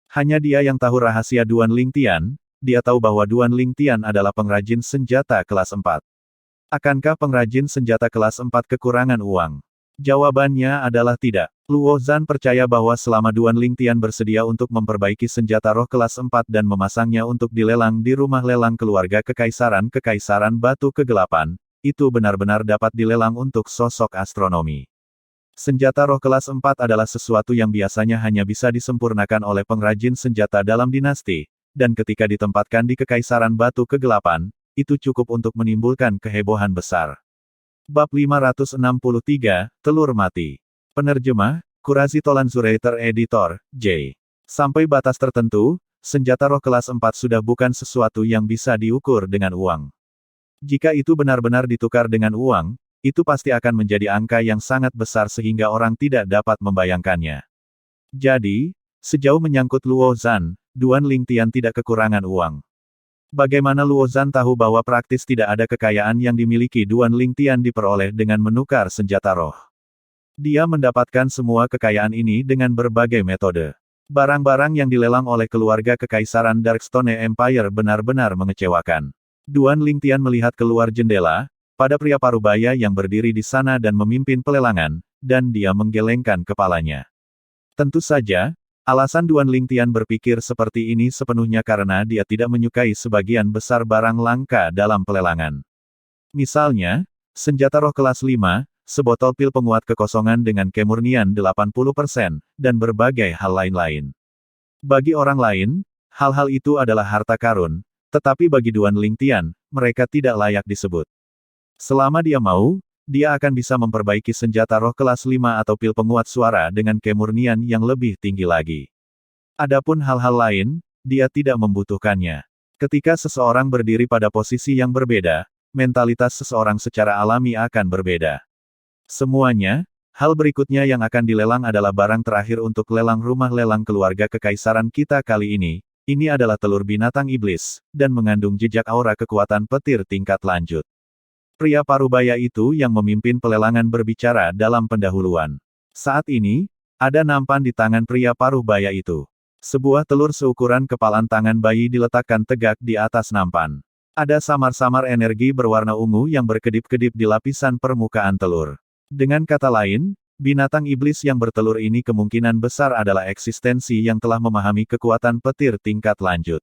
Hanya dia yang tahu rahasia Duan Lingtian, dia tahu bahwa Duan Lingtian adalah pengrajin senjata kelas 4. Akankah pengrajin senjata kelas 4 kekurangan uang? Jawabannya adalah tidak. Luo Zhan percaya bahwa selama Duan Lingtian bersedia untuk memperbaiki senjata roh kelas 4 dan memasangnya untuk dilelang di rumah lelang keluarga Kekaisaran Batu Kegelapan, itu benar-benar dapat dilelang untuk sosok astronomi. Senjata roh kelas 4 adalah sesuatu yang biasanya hanya bisa disempurnakan oleh pengrajin senjata dalam dinasti, dan ketika ditempatkan di Kekaisaran Batu Kegelapan, itu cukup untuk menimbulkan kehebohan besar. Bab 563, Telur Mati. Penerjemah, Kurazi Tolanzurator Editor, J. Sampai batas tertentu, senjata roh kelas 4 sudah bukan sesuatu yang bisa diukur dengan uang. Jika itu benar-benar ditukar dengan uang, itu pasti akan menjadi angka yang sangat besar sehingga orang tidak dapat membayangkannya. Jadi, sejauh menyangkut Luo Zhan, Duan Lingtian tidak kekurangan uang. Bagaimana Luo Zhan tahu bahwa praktis tidak ada kekayaan yang dimiliki Duan Lingtian diperoleh dengan menukar senjata roh? Dia mendapatkan semua kekayaan ini dengan berbagai metode. Barang-barang yang dilelang oleh keluarga Kekaisaran Darkstone Empire benar-benar mengecewakan. Duan Lingtian melihat keluar jendela, pada pria parubaya yang berdiri di sana dan memimpin pelelangan, dan dia menggelengkan kepalanya. Tentu saja, alasan Duan Lingtian berpikir seperti ini sepenuhnya karena dia tidak menyukai sebagian besar barang langka dalam pelelangan. Misalnya, senjata roh kelas 5, sebotol pil penguat kekosongan dengan kemurnian 80%, dan berbagai hal lain-lain. Bagi orang lain, hal-hal itu adalah harta karun, tetapi bagi Duan Lingtian, mereka tidak layak disebut. Selama dia mau, dia akan bisa memperbaiki senjata roh kelas 5 atau pil penguat suara dengan kemurnian yang lebih tinggi lagi. Adapun hal-hal lain, dia tidak membutuhkannya. Ketika seseorang berdiri pada posisi yang berbeda, mentalitas seseorang secara alami akan berbeda. Semuanya, hal berikutnya yang akan dilelang adalah barang terakhir untuk lelang rumah lelang keluarga kekaisaran kita kali ini. Ini adalah telur binatang iblis, dan mengandung jejak aura kekuatan petir tingkat lanjut. Pria parubaya itu yang memimpin pelelangan berbicara dalam pendahuluan. Saat ini, ada nampan di tangan pria parubaya itu. Sebuah telur seukuran kepalan tangan bayi diletakkan tegak di atas nampan. Ada samar-samar energi berwarna ungu yang berkedip-kedip di lapisan permukaan telur. Dengan kata lain, binatang iblis yang bertelur ini kemungkinan besar adalah eksistensi yang telah memahami kekuatan petir tingkat lanjut.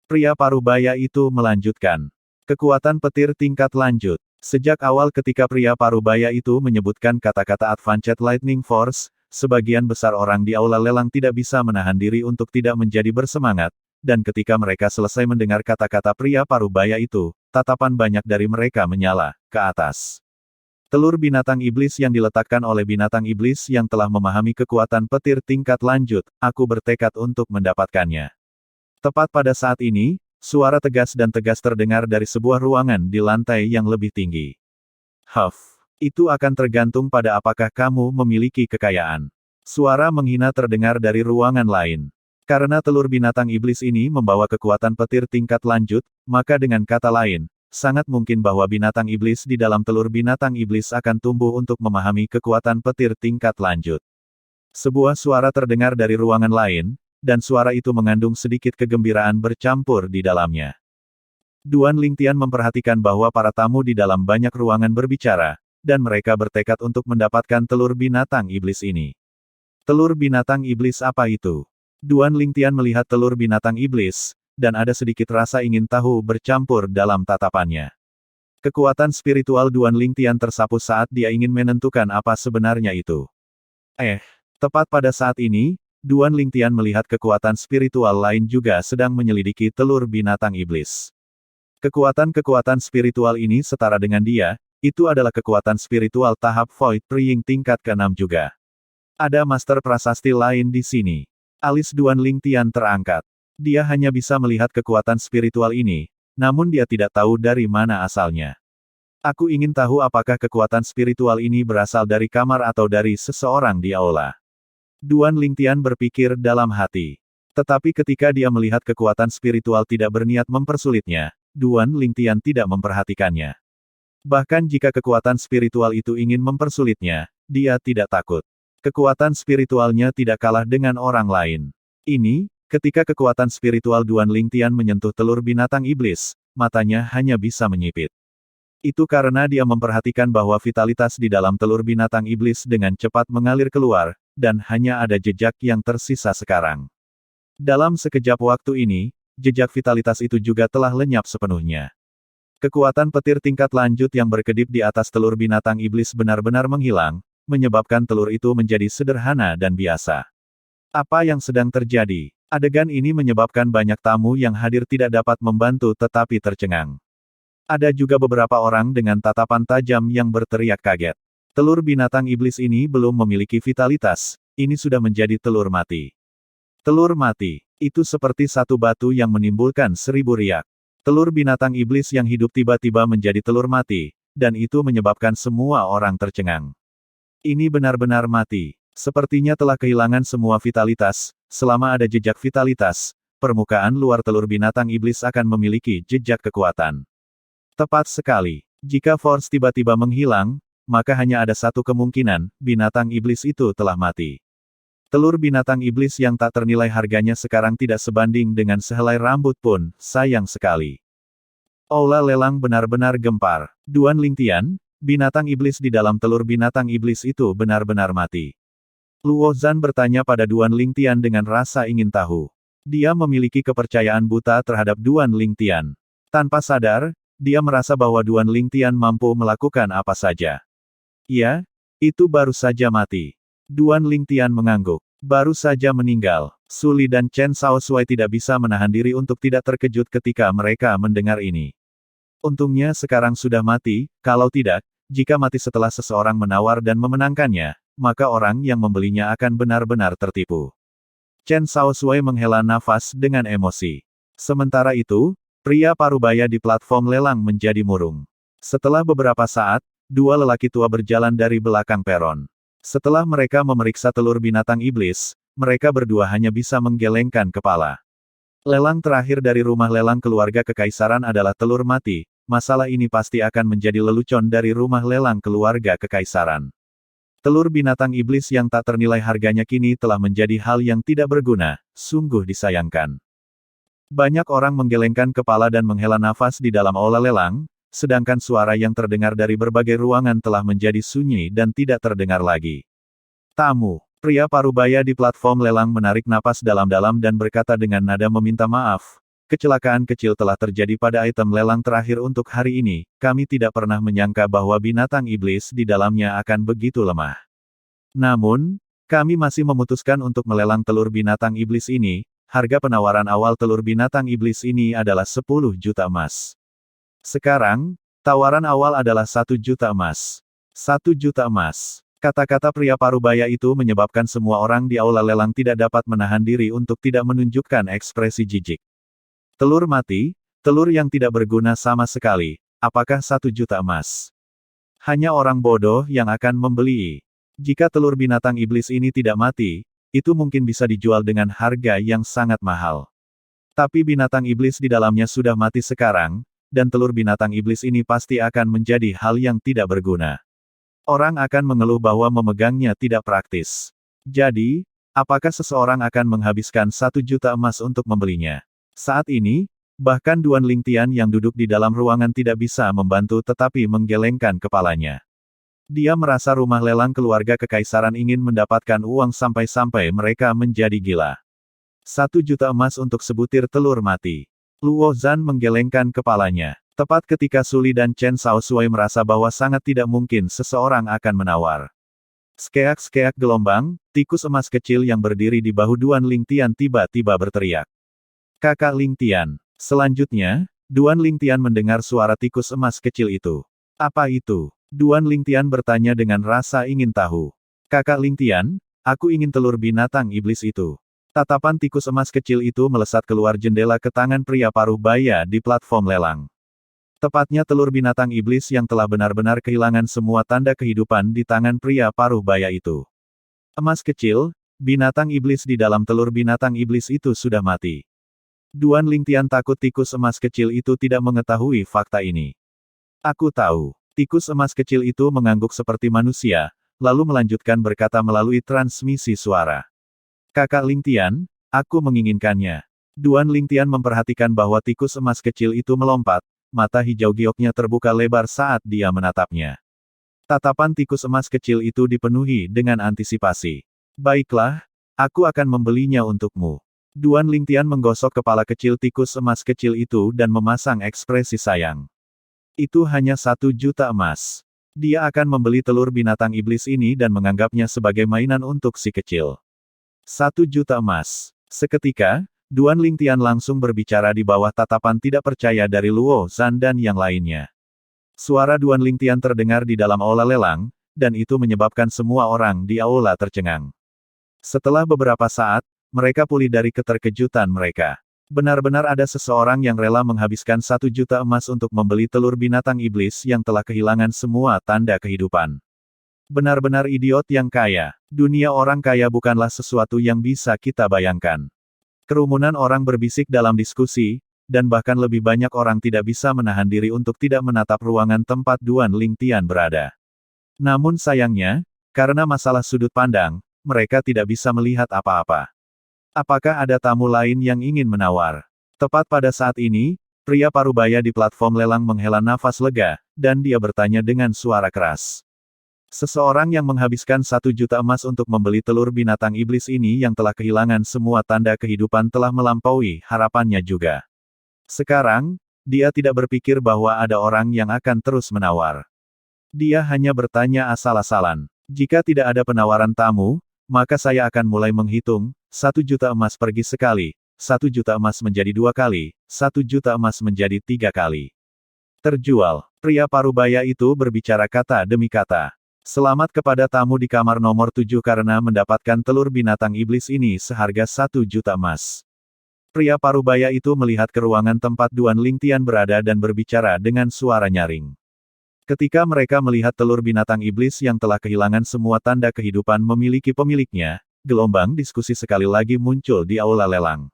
Pria parubaya itu melanjutkan. Kekuatan petir tingkat lanjut. Sejak awal ketika pria parubaya itu menyebutkan kata-kata Advanced Lightning Force, sebagian besar orang di aula lelang tidak bisa menahan diri untuk tidak menjadi bersemangat, dan ketika mereka selesai mendengar kata-kata pria parubaya itu, tatapan banyak dari mereka menyala ke atas. Telur binatang iblis yang diletakkan oleh binatang iblis yang telah memahami kekuatan petir tingkat lanjut, aku bertekad untuk mendapatkannya. Tepat pada saat ini, suara tegas dan tegas terdengar dari sebuah ruangan di lantai yang lebih tinggi. Huff, itu akan tergantung pada apakah kamu memiliki kekayaan. Suara menghina terdengar dari ruangan lain. Karena telur binatang iblis ini membawa kekuatan petir tingkat lanjut, maka dengan kata lain, sangat mungkin bahwa binatang iblis di dalam telur binatang iblis akan tumbuh untuk memahami kekuatan petir tingkat lanjut. Sebuah suara terdengar dari ruangan lain, dan suara itu mengandung sedikit kegembiraan bercampur di dalamnya. Duan Lingtian memperhatikan bahwa para tamu di dalam banyak ruangan berbicara, dan mereka bertekad untuk mendapatkan telur binatang iblis ini. Telur binatang iblis apa itu? Duan Lingtian melihat telur binatang iblis, dan ada sedikit rasa ingin tahu bercampur dalam tatapannya. Kekuatan spiritual Duan Lingtian tersapu saat dia ingin menentukan apa sebenarnya itu. Tepat pada saat ini, Duan Lingtian melihat kekuatan spiritual lain juga sedang menyelidiki telur binatang iblis. Kekuatan-kekuatan spiritual ini setara dengan dia, itu adalah kekuatan spiritual tahap Void Praying tingkat ke-6 juga. Ada master prasasti lain di sini. Alis Duan Lingtian terangkat. Dia hanya bisa melihat kekuatan spiritual ini, namun dia tidak tahu dari mana asalnya. Aku ingin tahu apakah kekuatan spiritual ini berasal dari kamar atau dari seseorang di aula. Duan Lingtian berpikir dalam hati. Tetapi ketika dia melihat kekuatan spiritual tidak berniat mempersulitnya, Duan Lingtian tidak memperhatikannya. Bahkan jika kekuatan spiritual itu ingin mempersulitnya, dia tidak takut. Kekuatan spiritualnya tidak kalah dengan orang lain. Ini, ketika kekuatan spiritual Duan Lingtian menyentuh telur binatang iblis, matanya hanya bisa menyipit. Itu karena dia memperhatikan bahwa vitalitas di dalam telur binatang iblis dengan cepat mengalir keluar, dan hanya ada jejak yang tersisa sekarang. Dalam sekejap waktu ini, jejak vitalitas itu juga telah lenyap sepenuhnya. Kekuatan petir tingkat lanjut yang berkedip di atas telur binatang iblis benar-benar menghilang, menyebabkan telur itu menjadi sederhana dan biasa. Apa yang sedang terjadi? Adegan ini menyebabkan banyak tamu yang hadir tidak dapat membantu tetapi tercengang. Ada juga beberapa orang dengan tatapan tajam yang berteriak kaget. Telur binatang iblis ini belum memiliki vitalitas, ini sudah menjadi telur mati. Telur mati, itu seperti satu batu yang menimbulkan 1000 riak. Telur binatang iblis yang hidup tiba-tiba menjadi telur mati, dan itu menyebabkan semua orang tercengang. Ini benar-benar mati, sepertinya telah kehilangan semua vitalitas, selama ada jejak vitalitas, permukaan luar telur binatang iblis akan memiliki jejak kekuatan. Tepat sekali, jika force tiba-tiba menghilang, maka hanya ada satu kemungkinan, binatang iblis itu telah mati. Telur binatang iblis yang tak ternilai harganya sekarang tidak sebanding dengan sehelai rambut pun, sayang sekali. Aula lelang benar-benar gempar. Duan Lingtian, binatang iblis di dalam telur binatang iblis itu benar-benar mati. Luo Zhan bertanya pada Duan Lingtian dengan rasa ingin tahu. Dia memiliki kepercayaan buta terhadap Duan Lingtian. Tanpa sadar, dia merasa bahwa Duan Lingtian mampu melakukan apa saja. Ya, itu baru saja mati. Duan Lingtian mengangguk. Baru saja meninggal. Su Li dan Chen Shaoxuai tidak bisa menahan diri untuk tidak terkejut ketika mereka mendengar ini. Untungnya sekarang sudah mati, kalau tidak, jika mati setelah seseorang menawar dan memenangkannya, maka orang yang membelinya akan benar-benar tertipu. Chen Shaoxuai menghela nafas dengan emosi. Sementara itu, pria parubaya di platform lelang menjadi murung. Setelah beberapa saat, dua lelaki tua berjalan dari belakang peron. Setelah mereka memeriksa telur binatang iblis, mereka berdua hanya bisa menggelengkan kepala. Lelang terakhir dari rumah lelang keluarga kekaisaran adalah telur mati, masalah ini pasti akan menjadi lelucon dari rumah lelang keluarga kekaisaran. Telur binatang iblis yang tak ternilai harganya kini telah menjadi hal yang tidak berguna, sungguh disayangkan. Banyak orang menggelengkan kepala dan menghela nafas di dalam aula lelang, sedangkan suara yang terdengar dari berbagai ruangan telah menjadi sunyi dan tidak terdengar lagi. Tamu, pria parubaya di platform lelang menarik napas dalam-dalam dan berkata dengan nada meminta maaf, kecelakaan kecil telah terjadi pada item lelang terakhir untuk hari ini, kami tidak pernah menyangka bahwa binatang iblis di dalamnya akan begitu lemah. Namun, kami masih memutuskan untuk melelang telur binatang iblis ini, harga penawaran awal telur binatang iblis ini adalah 10 juta emas. Sekarang, tawaran awal adalah 1 juta emas. 1 juta emas. Kata-kata pria parubaya itu menyebabkan semua orang di aula lelang tidak dapat menahan diri untuk tidak menunjukkan ekspresi jijik. Telur mati, telur yang tidak berguna sama sekali, apakah 1 juta emas? Hanya orang bodoh yang akan membeli. Jika telur binatang iblis ini tidak mati, itu mungkin bisa dijual dengan harga yang sangat mahal. Tapi binatang iblis di dalamnya sudah mati sekarang, dan telur binatang iblis ini pasti akan menjadi hal yang tidak berguna. Orang akan mengeluh bahwa memegangnya tidak praktis. Jadi, apakah seseorang akan menghabiskan 1 juta emas untuk membelinya? Saat ini, bahkan Duan Lingtian yang duduk di dalam ruangan tidak bisa membantu tetapi menggelengkan kepalanya. Dia merasa rumah lelang keluarga kekaisaran ingin mendapatkan uang sampai-sampai mereka menjadi gila. 1 juta emas untuk sebutir telur mati. Luo Zhan menggelengkan kepalanya. Tepat ketika Suli dan Chen Shaoxuai merasa bahwa sangat tidak mungkin seseorang akan menawar. Skeak-skeak gelombang, tikus emas kecil yang berdiri di bahu Duan Lingtian tiba-tiba berteriak. Kakak Lingtian. Selanjutnya, Duan Lingtian mendengar suara tikus emas kecil itu. Apa itu? Duan Lingtian bertanya dengan rasa ingin tahu. Kakak Lingtian, aku ingin telur binatang iblis itu. Tatapan tikus emas kecil itu melesat keluar jendela ke tangan pria paruh baya di platform lelang. Tepatnya telur binatang iblis yang telah benar-benar kehilangan semua tanda kehidupan di tangan pria paruh baya itu. Emas kecil, binatang iblis di dalam telur binatang iblis itu sudah mati. Duan Lingtian takut tikus emas kecil itu tidak mengetahui fakta ini. Aku tahu. Tikus emas kecil itu mengangguk seperti manusia, lalu melanjutkan berkata melalui transmisi suara. Kakak Lingtian, aku menginginkannya. Duan Lingtian memperhatikan bahwa tikus emas kecil itu melompat, mata hijau gioknya terbuka lebar saat dia menatapnya. Tatapan tikus emas kecil itu dipenuhi dengan antisipasi. Baiklah, aku akan membelinya untukmu. Duan Lingtian menggosok kepala kecil tikus emas kecil itu dan memasang ekspresi sayang. Itu hanya 1 juta emas. Dia akan membeli telur binatang iblis ini dan menganggapnya sebagai mainan untuk si kecil. 1 juta emas. Seketika, Duan Lingtian langsung berbicara di bawah tatapan tidak percaya dari Luo Zhan dan yang lainnya. Suara Duan Lingtian terdengar di dalam aula lelang, dan itu menyebabkan semua orang di aula tercengang. Setelah beberapa saat, mereka pulih dari keterkejutan mereka. Benar-benar ada seseorang yang rela menghabiskan 1 juta emas untuk membeli telur binatang iblis yang telah kehilangan semua tanda kehidupan. Benar-benar idiot yang kaya. Dunia orang kaya bukanlah sesuatu yang bisa kita bayangkan. Kerumunan orang berbisik dalam diskusi, dan bahkan lebih banyak orang tidak bisa menahan diri untuk tidak menatap ruangan tempat Duan Lingtian berada. Namun sayangnya, karena masalah sudut pandang, mereka tidak bisa melihat apa-apa. Apakah ada tamu lain yang ingin menawar? Tepat pada saat ini, pria parubaya di platform lelang menghela nafas lega, dan dia bertanya dengan suara keras. Seseorang yang menghabiskan 1 juta emas untuk membeli telur binatang iblis ini yang telah kehilangan semua tanda kehidupan telah melampaui harapannya juga. Sekarang, dia tidak berpikir bahwa ada orang yang akan terus menawar. Dia hanya bertanya asal-asalan. Jika tidak ada penawaran tamu, maka saya akan mulai menghitung, 1 juta emas pergi sekali, 1 juta emas menjadi 2 kali, 1 juta emas menjadi 3 kali. Terjual. Pria parubaya itu berbicara kata demi kata. Selamat kepada tamu di kamar nomor 7 karena mendapatkan telur binatang iblis ini seharga 1 juta emas. Pria parubaya itu melihat ke ruangan tempat Duan Lingtian berada dan berbicara dengan suara nyaring. Ketika mereka melihat telur binatang iblis yang telah kehilangan semua tanda kehidupan memiliki pemiliknya, gelombang diskusi sekali lagi muncul di aula lelang.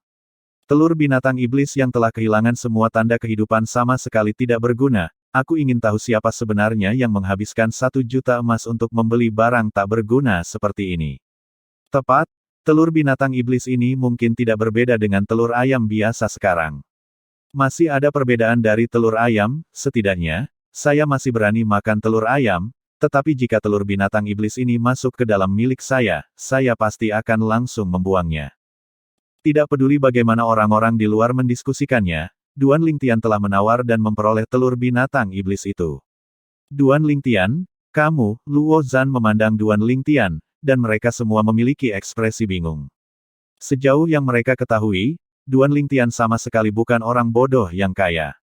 Telur binatang iblis yang telah kehilangan semua tanda kehidupan sama sekali tidak berguna. Aku ingin tahu siapa sebenarnya yang menghabiskan 1 juta emas untuk membeli barang tak berguna seperti ini. Tepat, telur binatang iblis ini mungkin tidak berbeda dengan telur ayam biasa sekarang. Masih ada perbedaan dari telur ayam, setidaknya, saya masih berani makan telur ayam, tetapi jika telur binatang iblis ini masuk ke dalam milik saya pasti akan langsung membuangnya. Tidak peduli bagaimana orang-orang di luar mendiskusikannya, Duan Lingtian telah menawar dan memperoleh telur binatang iblis itu. Duan Lingtian, kamu, Luo Zhan memandang Duan Lingtian, dan mereka semua memiliki ekspresi bingung. Sejauh yang mereka ketahui, Duan Lingtian sama sekali bukan orang bodoh yang kaya.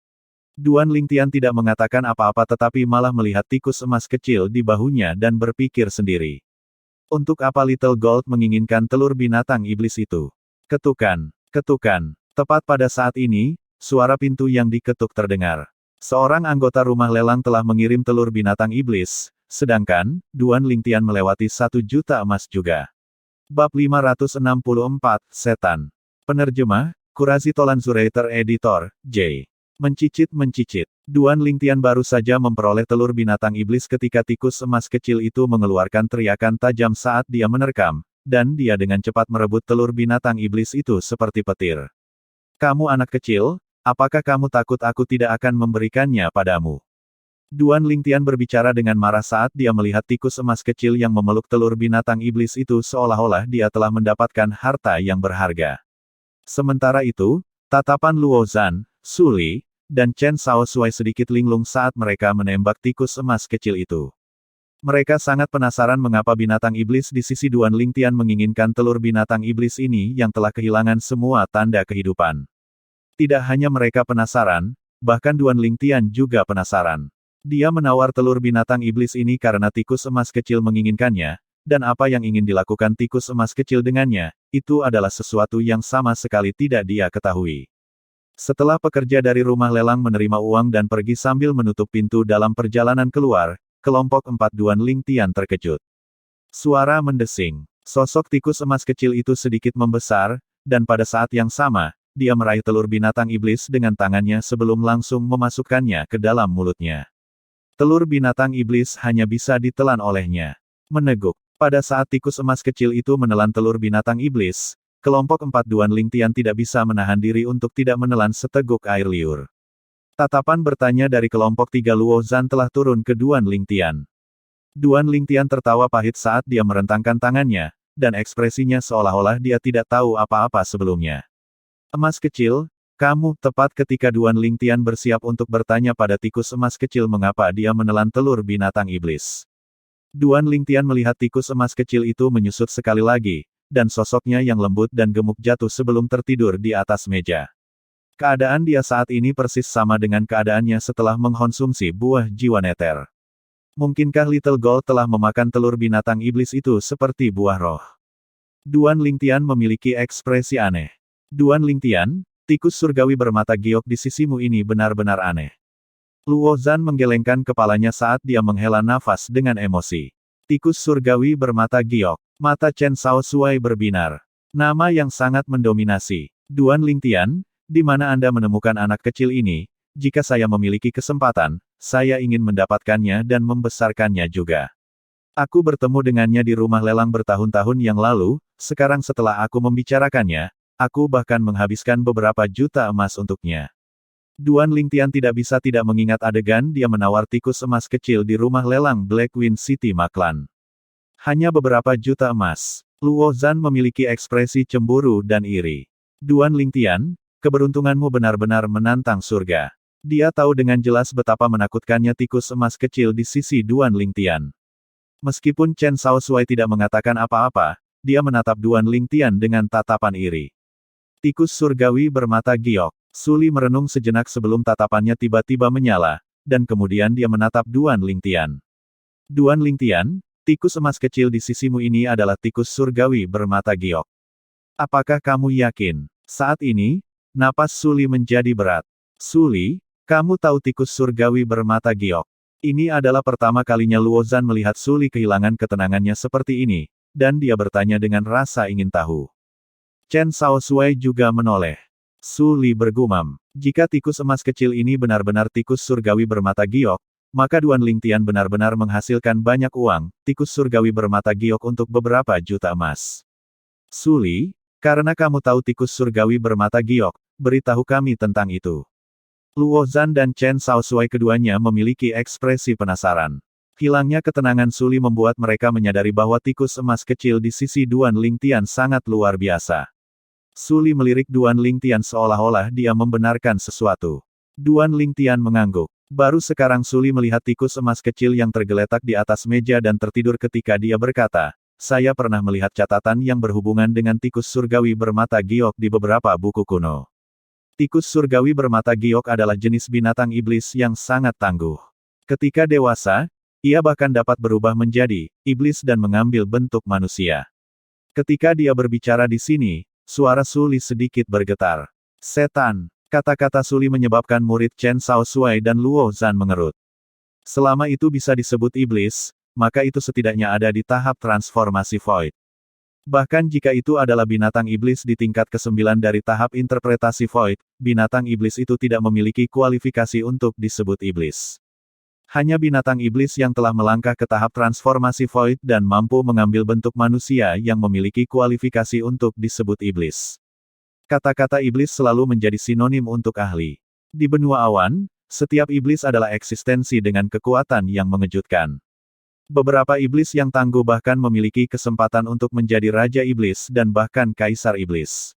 Duan Lingtian tidak mengatakan apa-apa tetapi malah melihat tikus emas kecil di bahunya dan berpikir sendiri. Untuk apa Little Gold menginginkan telur binatang iblis itu? Ketukan, ketukan. Tepat pada saat ini, suara pintu yang diketuk terdengar. Seorang anggota rumah lelang telah mengirim telur binatang iblis, sedangkan, Duan Lingtian melewati 1 juta emas juga. Bab 564, Setan. Penerjemah, Qurazi Tolanzurator Editor, J. Mencicit-mencicit. Duan Lingtian baru saja memperoleh telur binatang iblis ketika tikus emas kecil itu mengeluarkan teriakan tajam saat dia menerkam, dan dia dengan cepat merebut telur binatang iblis itu seperti petir. Kamu anak kecil, apakah kamu takut aku tidak akan memberikannya padamu? Duan Lingtian berbicara dengan marah saat dia melihat tikus emas kecil yang memeluk telur binatang iblis itu seolah-olah dia telah mendapatkan harta yang berharga. Sementara itu, tatapan Luo Zhan, Su Li, dan Chen Shaoxuai sedikit linglung saat mereka menembak tikus emas kecil itu. Mereka sangat penasaran mengapa binatang iblis di sisi Duan Lingtian menginginkan telur binatang iblis ini yang telah kehilangan semua tanda kehidupan. Tidak hanya mereka penasaran, bahkan Duan Lingtian juga penasaran. Dia menawar telur binatang iblis ini karena tikus emas kecil menginginkannya, dan apa yang ingin dilakukan tikus emas kecil dengannya, itu adalah sesuatu yang sama sekali tidak dia ketahui. Setelah pekerja dari rumah lelang menerima uang dan pergi sambil menutup pintu dalam perjalanan keluar, kelompok 4 Duan Lingtian terkejut. Suara mendesing. Sosok tikus emas kecil itu sedikit membesar, dan pada saat yang sama, dia meraih telur binatang iblis dengan tangannya sebelum langsung memasukkannya ke dalam mulutnya. Telur binatang iblis hanya bisa ditelan olehnya. Meneguk. Pada saat tikus emas kecil itu menelan telur binatang iblis, kelompok 4 Duan Lingtian tidak bisa menahan diri untuk tidak menelan seteguk air liur. Tatapan bertanya dari kelompok 3 Luo Zhan telah turun ke Duan Lingtian. Duan Lingtian tertawa pahit saat dia merentangkan tangannya, dan ekspresinya seolah-olah dia tidak tahu apa-apa sebelumnya. Emas kecil, kamu, tepat ketika Duan Lingtian bersiap untuk bertanya pada tikus emas kecil mengapa dia menelan telur binatang iblis. Duan Lingtian melihat tikus emas kecil itu menyusut sekali lagi, dan sosoknya yang lembut dan gemuk jatuh sebelum tertidur di atas meja. Keadaan dia saat ini persis sama dengan keadaannya setelah mengkonsumsi buah jiwa neter. Mungkinkah Little Gold telah memakan telur binatang iblis itu seperti buah roh? Duan Lingtian memiliki ekspresi aneh. Duan Lingtian, tikus surgawi bermata giok di sisimu ini benar-benar aneh. Luo Zhan menggelengkan kepalanya saat dia menghela nafas dengan emosi. Tikus surgawi bermata giok. Mata Chen Shaoxuai berbinar. Nama yang sangat mendominasi. Duan Lingtian, di mana Anda menemukan anak kecil ini? Jika saya memiliki kesempatan, saya ingin mendapatkannya dan membesarkannya juga. Aku bertemu dengannya di rumah lelang bertahun-tahun yang lalu, sekarang setelah aku membicarakannya, aku bahkan menghabiskan beberapa juta emas untuknya. Duan Lingtian tidak bisa tidak mengingat adegan dia menawar tikus emas kecil di rumah lelang Blackwing City Maklan. Hanya beberapa juta emas. Luo Zhan memiliki ekspresi cemburu dan iri. Duan Lingtian, keberuntunganmu benar-benar menantang surga. Dia tahu dengan jelas betapa menakutkannya tikus emas kecil di sisi Duan Lingtian. Meskipun Chen Shaoxuai tidak mengatakan apa-apa, dia menatap Duan Lingtian dengan tatapan iri. Tikus surgawi bermata giok. Su Li merenung sejenak sebelum tatapannya tiba-tiba menyala, dan kemudian dia menatap Duan Lingtian. Duan Lingtian, tikus emas kecil di sisimu ini adalah tikus surgawi bermata giok. Apakah kamu yakin? Saat ini, napas Su Li menjadi berat. Su Li, kamu tahu tikus surgawi bermata giok. Ini adalah pertama kalinya Luo Zhan melihat Su Li kehilangan ketenangannya seperti ini, dan dia bertanya dengan rasa ingin tahu. Chen Shaoxuai juga menoleh. Su Li bergumam, jika tikus emas kecil ini benar-benar tikus surgawi bermata giok, maka Duan Lingtian benar-benar menghasilkan banyak uang, tikus surgawi bermata giok untuk beberapa juta emas. Su Li, karena kamu tahu tikus surgawi bermata giok, beritahu kami tentang itu. Luo Zhan dan Chen Shaoxuai keduanya memiliki ekspresi penasaran. Hilangnya ketenangan Su Li membuat mereka menyadari bahwa tikus emas kecil di sisi Duan Lingtian sangat luar biasa. Su Li melirik Duan Lingtian seolah-olah dia membenarkan sesuatu. Duan Lingtian mengangguk. Baru sekarang Su Li melihat tikus emas kecil yang tergeletak di atas meja dan tertidur ketika dia berkata, saya pernah melihat catatan yang berhubungan dengan tikus surgawi bermata giok di beberapa buku kuno. Tikus surgawi bermata giok adalah jenis binatang iblis yang sangat tangguh. Ketika dewasa, ia bahkan dapat berubah menjadi iblis dan mengambil bentuk manusia. Ketika dia berbicara di sini, suara Su Li sedikit bergetar. Setan. Kata-kata Su Li menyebabkan murid Chen Shaoxuai dan Luo Zhan mengerut. Selama itu bisa disebut iblis, maka itu setidaknya ada di tahap transformasi Void. Bahkan jika itu adalah binatang iblis di tingkat ke-9 dari tahap interpretasi Void, binatang iblis itu tidak memiliki kualifikasi untuk disebut iblis. Hanya binatang iblis yang telah melangkah ke tahap transformasi Void dan mampu mengambil bentuk manusia yang memiliki kualifikasi untuk disebut iblis. Kata-kata iblis selalu menjadi sinonim untuk ahli. Di benua awan, setiap iblis adalah eksistensi dengan kekuatan yang mengejutkan. Beberapa iblis yang tangguh bahkan memiliki kesempatan untuk menjadi Raja Iblis dan bahkan Kaisar Iblis.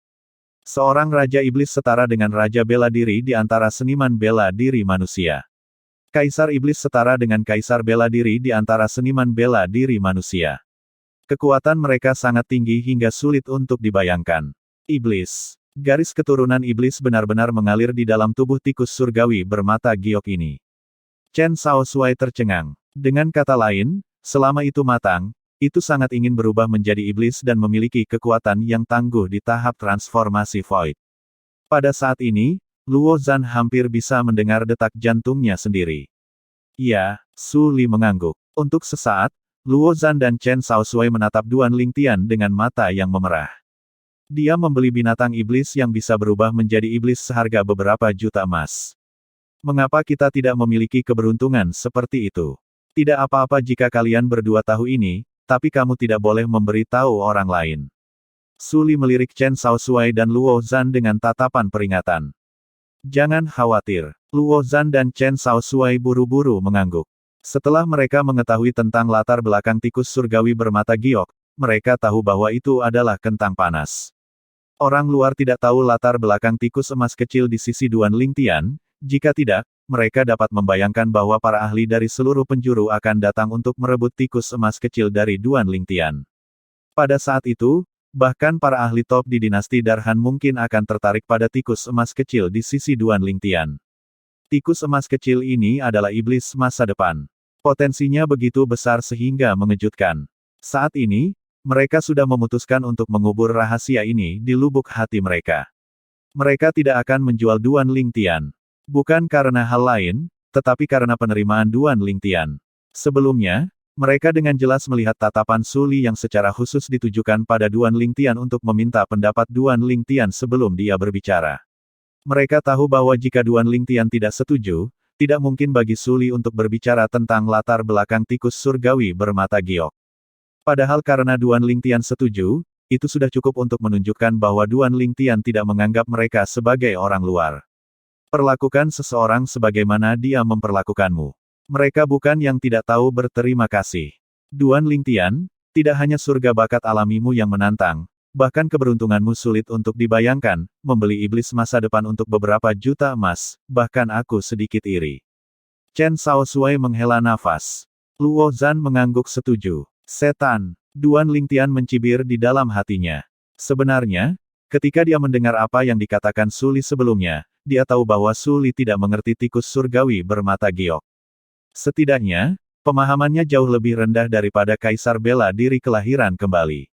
Seorang Raja Iblis setara dengan Raja Bela Diri di antara seniman bela diri manusia. Kaisar Iblis setara dengan Kaisar Bela Diri di antara seniman bela diri manusia. Kekuatan mereka sangat tinggi hingga sulit untuk dibayangkan. Iblis. Garis keturunan iblis benar-benar mengalir di dalam tubuh tikus surgawi bermata giok ini. Chen Shaoxuai tercengang. Dengan kata lain, selama itu matang, itu sangat ingin berubah menjadi iblis dan memiliki kekuatan yang tangguh di tahap transformasi Void. Pada saat ini, Luo Zhan hampir bisa mendengar detak jantungnya sendiri. Ya, Su Li mengangguk. Untuk sesaat, Luo Zhan dan Chen Shaoxuai menatap Duan Lingtian dengan mata yang memerah. Dia membeli binatang iblis yang bisa berubah menjadi iblis seharga beberapa juta emas. Mengapa kita tidak memiliki keberuntungan seperti itu? Tidak apa-apa jika kalian berdua tahu ini, tapi kamu tidak boleh memberi tahu orang lain. Su Li melirik Chen Shaoxuai dan Luo Zhan dengan tatapan peringatan. Jangan khawatir. Luo Zhan dan Chen Shaoxuai buru-buru mengangguk. Setelah mereka mengetahui tentang latar belakang tikus surgawi bermata giok, mereka tahu bahwa itu adalah kentang panas. Orang luar tidak tahu latar belakang tikus emas kecil di sisi Duan Lingtian, jika tidak, mereka dapat membayangkan bahwa para ahli dari seluruh penjuru akan datang untuk merebut tikus emas kecil dari Duan Lingtian. Pada saat itu, bahkan para ahli top di dinasti Darhan mungkin akan tertarik pada tikus emas kecil di sisi Duan Lingtian. Tikus emas kecil ini adalah iblis masa depan. Potensinya begitu besar sehingga mengejutkan. Saat ini, mereka sudah memutuskan untuk mengubur rahasia ini di lubuk hati mereka. Mereka tidak akan menjual Duan Lingtian. Bukan karena hal lain, tetapi karena penerimaan Duan Lingtian. Sebelumnya, mereka dengan jelas melihat tatapan Su Li yang secara khusus ditujukan pada Duan Lingtian untuk meminta pendapat Duan Lingtian sebelum dia berbicara. Mereka tahu bahwa jika Duan Lingtian tidak setuju, tidak mungkin bagi Su Li untuk berbicara tentang latar belakang tikus surgawi bermata giok. Padahal karena Duan Lingtian setuju, itu sudah cukup untuk menunjukkan bahwa Duan Lingtian tidak menganggap mereka sebagai orang luar. Perlakukan seseorang sebagaimana dia memperlakukanmu. Mereka bukan yang tidak tahu berterima kasih. Duan Lingtian, tidak hanya surga bakat alamimu yang menantang, bahkan keberuntunganmu sulit untuk dibayangkan, membeli iblis masa depan untuk beberapa juta emas, bahkan aku sedikit iri. Chen Shaoxuai menghela nafas. Luo Zhan mengangguk setuju. Setan. Duan Lingtian mencibir di dalam hatinya. Sebenarnya, ketika dia mendengar apa yang dikatakan Su Li sebelumnya, dia tahu bahwa Su Li tidak mengerti tikus surgawi bermata giok. Setidaknya, pemahamannya jauh lebih rendah daripada Kaisar Bela Diri kelahiran kembali.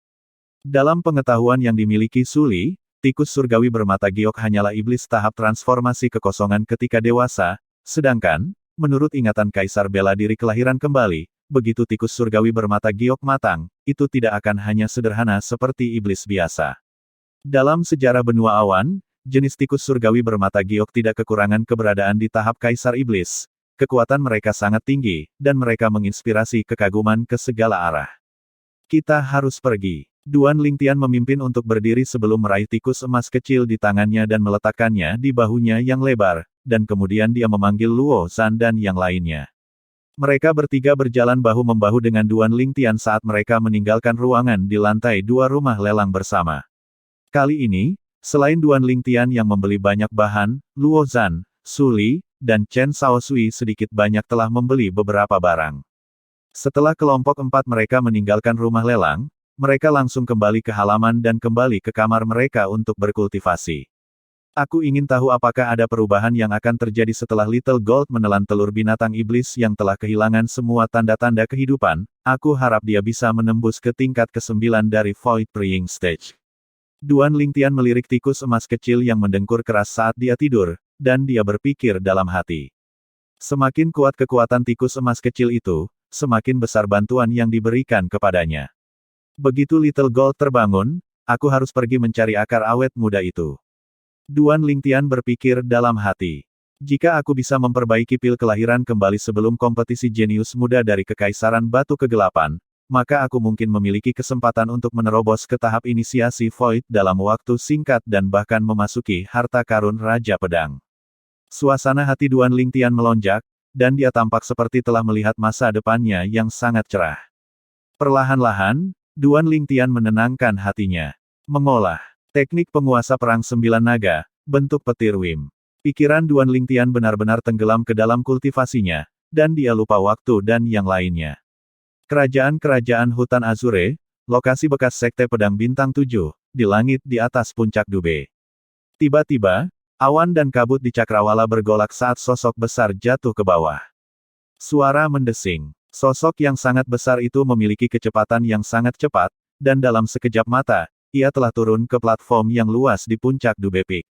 Dalam pengetahuan yang dimiliki Su Li, tikus surgawi bermata giok hanyalah iblis tahap transformasi kekosongan ketika dewasa, sedangkan, menurut ingatan Kaisar Bela Diri kelahiran kembali, begitu tikus surgawi bermata giok matang, itu tidak akan hanya sederhana seperti iblis biasa. Dalam sejarah benua awan, jenis tikus surgawi bermata giok tidak kekurangan keberadaan di tahap Kaisar Iblis. Kekuatan mereka sangat tinggi, dan mereka menginspirasi kekaguman ke segala arah. Kita harus pergi. Duan Lingtian memimpin untuk berdiri sebelum meraih tikus emas kecil di tangannya dan meletakkannya di bahunya yang lebar, dan kemudian dia memanggil Luo Zhan dan yang lainnya. Mereka bertiga berjalan bahu-membahu dengan Duan Lingtian saat mereka meninggalkan ruangan di lantai 2 rumah lelang bersama. Kali ini, selain Duan Lingtian yang membeli banyak bahan, Luo Zhan, Su Li, dan Chen Shaoxuai sedikit banyak telah membeli beberapa barang. Setelah kelompok 4 mereka meninggalkan rumah lelang, mereka langsung kembali ke halaman dan kembali ke kamar mereka untuk berkultivasi. Aku ingin tahu apakah ada perubahan yang akan terjadi setelah Little Gold menelan telur binatang iblis yang telah kehilangan semua tanda-tanda kehidupan. Aku harap dia bisa menembus ke tingkat ke-9 dari Void Praying Stage. Duan Lingtian melirik tikus emas kecil yang mendengkur keras saat dia tidur, dan dia berpikir dalam hati. Semakin kuat kekuatan tikus emas kecil itu, semakin besar bantuan yang diberikan kepadanya. Begitu Little Gold terbangun, aku harus pergi mencari akar awet muda itu. Duan Lingtian berpikir dalam hati. Jika aku bisa memperbaiki pil kelahiran kembali sebelum kompetisi jenius muda dari Kekaisaran Batu Kegelapan, maka aku mungkin memiliki kesempatan untuk menerobos ke tahap inisiasi Void dalam waktu singkat dan bahkan memasuki harta karun Raja Pedang. Suasana hati Duan Lingtian melonjak, dan dia tampak seperti telah melihat masa depannya yang sangat cerah. Perlahan-lahan, Duan Lingtian menenangkan hatinya. Mengolah teknik penguasa perang 9 naga, bentuk petir Wim. Pikiran Duan Lingtian benar-benar tenggelam ke dalam kultivasinya, dan dia lupa waktu dan yang lainnya. Kerajaan-kerajaan hutan Azure, lokasi bekas Sekte Pedang Bintang 7, di langit di atas puncak Dube. Tiba-tiba, awan dan kabut di cakrawala bergolak saat sosok besar jatuh ke bawah. Suara mendesing. Sosok yang sangat besar itu memiliki kecepatan yang sangat cepat, dan dalam sekejap mata, ia telah turun ke platform yang luas di puncak Dube Peak.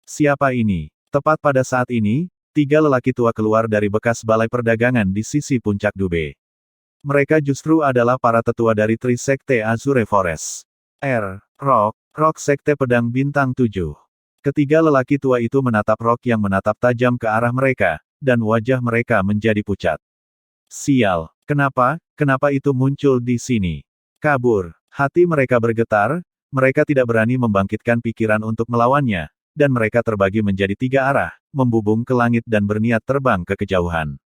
Siapa ini? Tepat pada saat ini, 3 lelaki tua keluar dari bekas balai perdagangan di sisi puncak Dube. Mereka justru adalah para tetua dari Tri Sekte Azure Forest. Rock Sekte Pedang Bintang 7. Ketiga lelaki tua itu menatap Rock yang menatap tajam ke arah mereka, dan wajah mereka menjadi pucat. Sial, kenapa itu muncul di sini? Kabur. Hati mereka bergetar, mereka tidak berani membangkitkan pikiran untuk melawannya, dan mereka terbagi menjadi 3 arah, membubung ke langit dan berniat terbang ke kejauhan.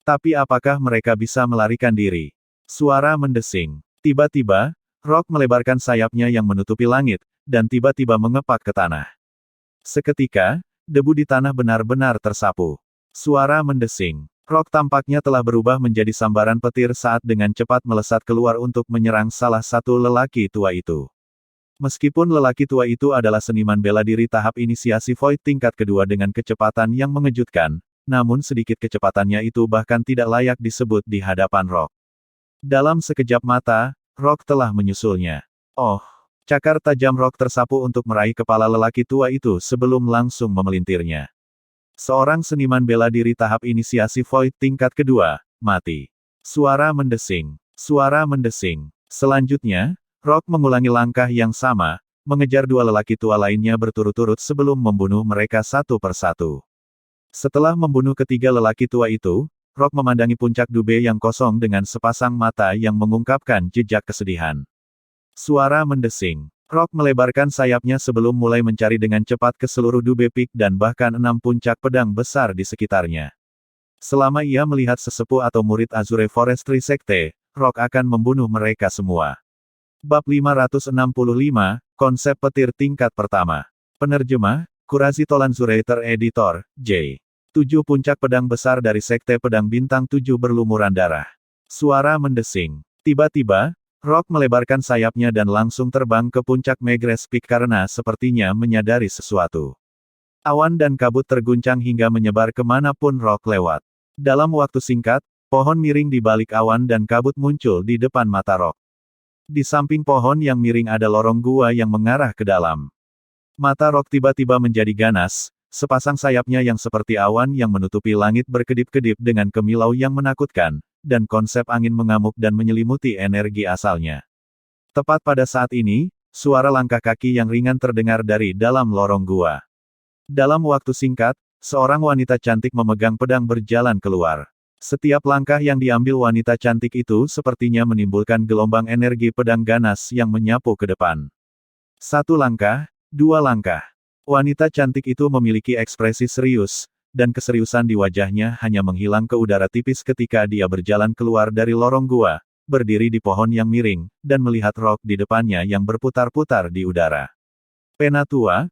Tapi apakah mereka bisa melarikan diri? Suara mendesing. Tiba-tiba, Rock melebarkan sayapnya yang menutupi langit, dan tiba-tiba mengepak ke tanah. Seketika, debu di tanah benar-benar tersapu. Suara mendesing. Rock tampaknya telah berubah menjadi sambaran petir saat dengan cepat melesat keluar untuk menyerang salah satu lelaki tua itu. Meskipun lelaki tua itu adalah seniman bela diri tahap inisiasi Void tingkat kedua dengan kecepatan yang mengejutkan, namun sedikit kecepatannya itu bahkan tidak layak disebut di hadapan Rock. Dalam sekejap mata, Rock telah menyusulnya. Oh, cakar tajam Rock tersapu untuk meraih kepala lelaki tua itu sebelum langsung memelintirnya. Seorang seniman bela diri tahap inisiasi Void tingkat kedua, mati. Suara mendesing. Suara mendesing. Selanjutnya, Rock mengulangi langkah yang sama, mengejar 2 lelaki tua lainnya berturut-turut sebelum membunuh mereka satu persatu. Setelah membunuh ketiga lelaki tua itu, Rock memandangi puncak Dube yang kosong dengan sepasang mata yang mengungkapkan jejak kesedihan. Suara mendesing. Rock melebarkan sayapnya sebelum mulai mencari dengan cepat ke seluruh Dube Peak dan bahkan 6 puncak pedang besar di sekitarnya. Selama ia melihat sesepuh atau murid Azure Forestry Sekte, Rock akan membunuh mereka semua. Bab 565, Konsep Petir Tingkat Pertama. Penerjemah, Kurazi Tolanzurator Editor, J. 7 puncak pedang besar dari Sekte Pedang Bintang 7 berlumuran darah. Suara mendesing. Tiba-tiba, Rock melebarkan sayapnya dan langsung terbang ke puncak Megress Peak karena sepertinya menyadari sesuatu. Awan dan kabut terguncang hingga menyebar kemanapun Rock lewat. Dalam waktu singkat, pohon miring di balik awan dan kabut muncul di depan mata Rock. Di samping pohon yang miring ada lorong gua yang mengarah ke dalam. Mata Rock tiba-tiba menjadi ganas, sepasang sayapnya yang seperti awan yang menutupi langit berkedip-kedip dengan kemilau yang menakutkan, dan konsep angin mengamuk dan menyelimuti energi asalnya. Tepat pada saat ini, suara langkah kaki yang ringan terdengar dari dalam lorong gua. Dalam waktu singkat, seorang wanita cantik memegang pedang berjalan keluar. Setiap langkah yang diambil wanita cantik itu sepertinya menimbulkan gelombang energi pedang ganas yang menyapu ke depan. 1 langkah, 2 langkah. Wanita cantik itu memiliki ekspresi serius, dan keseriusan di wajahnya hanya menghilang ke udara tipis ketika dia berjalan keluar dari lorong gua, berdiri di pohon yang miring, dan melihat Rock di depannya yang berputar-putar di udara. Penatua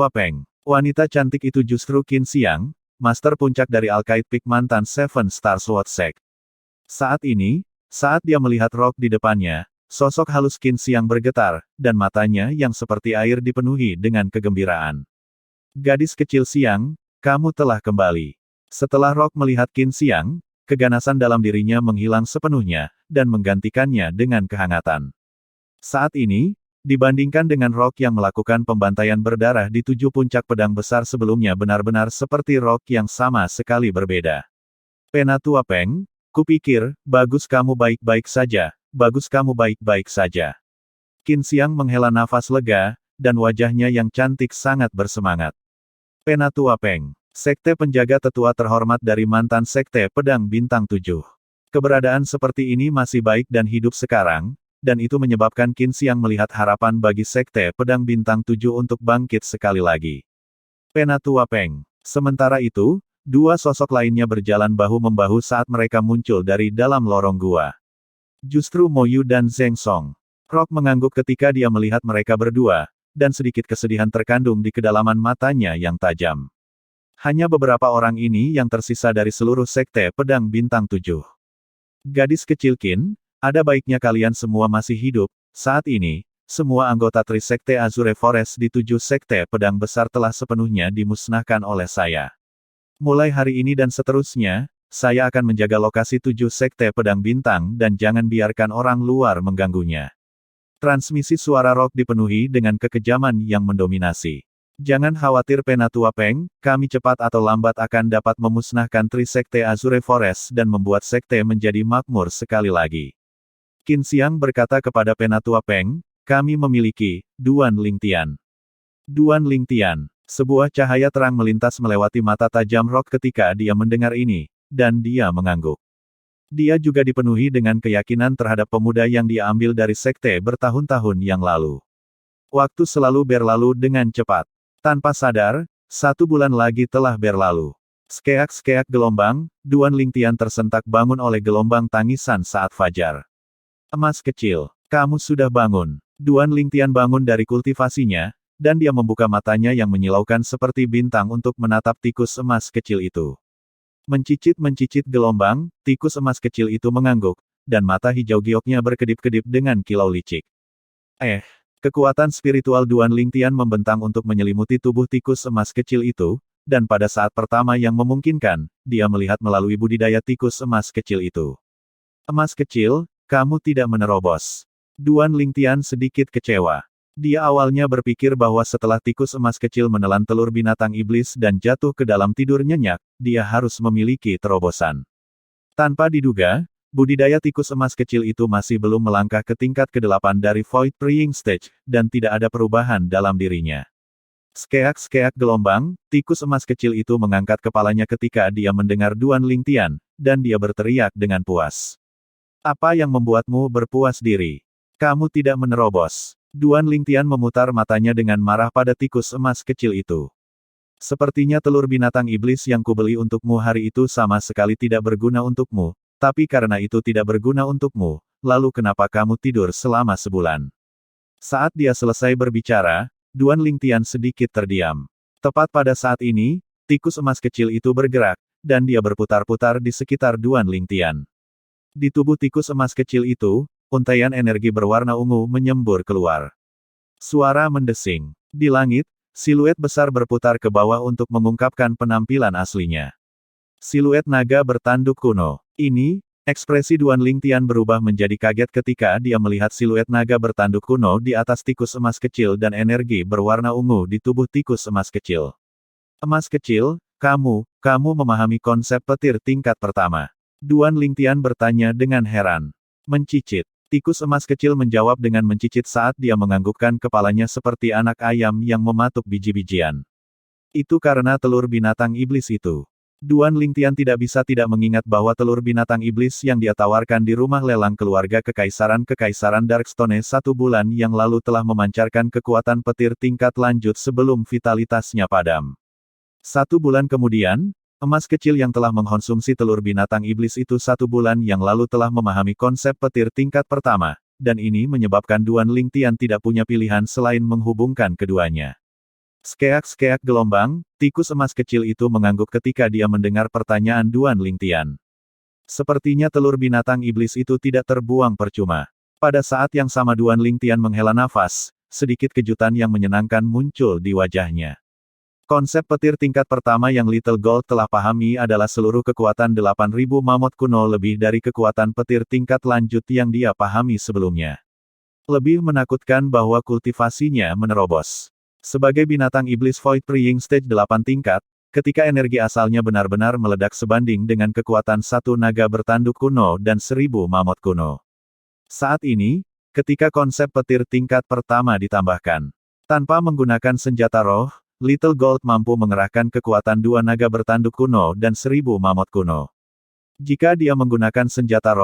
Peng. Wanita cantik itu justru Qin Xiang, Master Puncak dari Alkaid Peak mantan Seven Star Sword Sect. Saat ini, saat dia melihat Rock di depannya, sosok halus Qin Xiang bergetar, dan matanya yang seperti air dipenuhi dengan kegembiraan. Gadis kecil Xiang, kamu telah kembali. Setelah Rock melihat Qin Xiang, keganasan dalam dirinya menghilang sepenuhnya, dan menggantikannya dengan kehangatan. Saat ini, Dibandingkan dengan Rock yang melakukan pembantaian berdarah di 7 puncak pedang besar sebelumnya benar-benar seperti Rock yang sama sekali berbeda. Penatua Peng, kupikir, bagus kamu baik-baik saja, bagus kamu baik-baik saja. Qin Xiang menghela nafas lega, dan wajahnya yang cantik sangat bersemangat. Penatua Peng, sekte penjaga tetua terhormat dari mantan sekte pedang bintang 7. Keberadaan seperti ini masih baik dan hidup sekarang, dan itu menyebabkan Qin Xiang melihat harapan bagi sekte pedang bintang 7 untuk bangkit sekali lagi. Penatua Peng. Sementara itu, dua sosok lainnya berjalan bahu-membahu saat mereka muncul dari dalam lorong gua. Justru Mo Yu dan Zheng Song. Rock mengangguk ketika dia melihat mereka berdua, dan sedikit kesedihan terkandung di kedalaman matanya yang tajam. Hanya beberapa orang ini yang tersisa dari seluruh sekte pedang bintang 7. Gadis kecil Qin, ada baiknya kalian semua masih hidup. Saat ini, semua anggota Tri-Sekte Azure Forest di 7 sekte pedang besar telah sepenuhnya dimusnahkan oleh saya. Mulai hari ini dan seterusnya, saya akan menjaga lokasi 7 sekte pedang bintang dan jangan biarkan orang luar mengganggunya. Transmisi suara Rock dipenuhi dengan kekejaman yang mendominasi. Jangan khawatir Penatua Peng, kami cepat atau lambat akan dapat memusnahkan Tri-Sekte Azure Forest dan membuat sekte menjadi makmur sekali lagi. Qin Xiang berkata kepada Penatua Peng, kami memiliki Duan Lingtian. Duan Lingtian. Sebuah cahaya terang melintas melewati mata tajam Rock ketika dia mendengar ini, dan dia mengangguk. Dia juga dipenuhi dengan keyakinan terhadap pemuda yang dia ambil dari sekte bertahun-tahun yang lalu. Waktu selalu berlalu dengan cepat. Tanpa sadar, 1 bulan lagi telah berlalu. Skeak-skeak gelombang, Duan Lingtian tersentak bangun oleh gelombang tangisan saat fajar. Emas kecil, kamu sudah bangun. Duan Lingtian bangun dari kultivasinya, dan dia membuka matanya yang menyilaukan seperti bintang untuk menatap tikus emas kecil itu. Mencicit-mencicit gelombang, tikus emas kecil itu mengangguk, dan mata hijau gioknya berkedip-kedip dengan kilau licik. Kekuatan spiritual Duan Lingtian membentang untuk menyelimuti tubuh tikus emas kecil itu, dan pada saat pertama yang memungkinkan, dia melihat melalui budidaya tikus emas kecil itu. Emas kecil, kamu tidak menerobos. Duan Lingtian sedikit kecewa. Dia awalnya berpikir bahwa setelah tikus emas kecil menelan telur binatang iblis dan jatuh ke dalam tidur nyenyak, dia harus memiliki terobosan. Tanpa diduga, budidaya tikus emas kecil itu masih belum melangkah ke tingkat ke-8 dari Void Praying Stage, dan tidak ada perubahan dalam dirinya. Skeak-skeak gelombang, tikus emas kecil itu mengangkat kepalanya ketika dia mendengar Duan Lingtian, dan dia berteriak dengan puas. Apa yang membuatmu berpuas diri? Kamu tidak menerobos. Duan Lingtian memutar matanya dengan marah pada tikus emas kecil itu. Sepertinya telur binatang iblis yang kubeli untukmu hari itu sama sekali tidak berguna untukmu, tapi karena itu tidak berguna untukmu, lalu kenapa kamu tidur selama sebulan? Saat dia selesai berbicara, Duan Lingtian sedikit terdiam. Tepat pada saat ini, tikus emas kecil itu bergerak, dan dia berputar-putar di sekitar Duan Lingtian. Di tubuh tikus emas kecil itu, untaian energi berwarna ungu menyembur keluar. Suara mendesing. Di langit, siluet besar berputar ke bawah untuk mengungkapkan penampilan aslinya. Siluet naga bertanduk kuno. Ini, ekspresi Duan Lingtian berubah menjadi kaget ketika dia melihat siluet naga bertanduk kuno di atas tikus emas kecil dan energi berwarna ungu di tubuh tikus emas kecil. Emas kecil, kamu memahami konsep petir tingkat pertama. Duan Lingtian bertanya dengan heran. Mencicit. Tikus emas kecil menjawab dengan mencicit saat dia menganggukkan kepalanya seperti anak ayam yang mematuk biji-bijian. Itu karena telur binatang iblis itu. Duan Lingtian tidak bisa tidak mengingat bahwa telur binatang iblis yang dia tawarkan di rumah lelang keluarga Kekaisaran Darkstone 1 bulan yang lalu telah memancarkan kekuatan petir tingkat lanjut sebelum vitalitasnya padam. 1 bulan kemudian, emas kecil yang telah mengkonsumsi telur binatang iblis itu 1 bulan yang lalu telah memahami konsep petir tingkat pertama, dan ini menyebabkan Duan Lingtian tidak punya pilihan selain menghubungkan keduanya. Skeak-skeak gelombang, tikus emas kecil itu mengangguk ketika dia mendengar pertanyaan Duan Lingtian. Sepertinya telur binatang iblis itu tidak terbuang percuma. Pada saat yang sama Duan Lingtian menghela nafas, sedikit kejutan yang menyenangkan muncul di wajahnya. Konsep petir tingkat pertama yang Little Gold telah pahami adalah seluruh kekuatan 8.000 mamut kuno lebih dari kekuatan petir tingkat lanjut yang dia pahami sebelumnya. Lebih menakutkan bahwa kultivasinya menerobos. Sebagai binatang iblis Void Preying Stage 8 tingkat, ketika energi asalnya benar-benar meledak sebanding dengan kekuatan satu naga bertanduk kuno dan 1000 mamut kuno. Saat ini, ketika konsep petir tingkat pertama ditambahkan, tanpa menggunakan senjata roh, Little Gold mampu mengerahkan kekuatan dua naga bertanduk kuno dan 1000 mamut kuno. Jika dia menggunakan senjata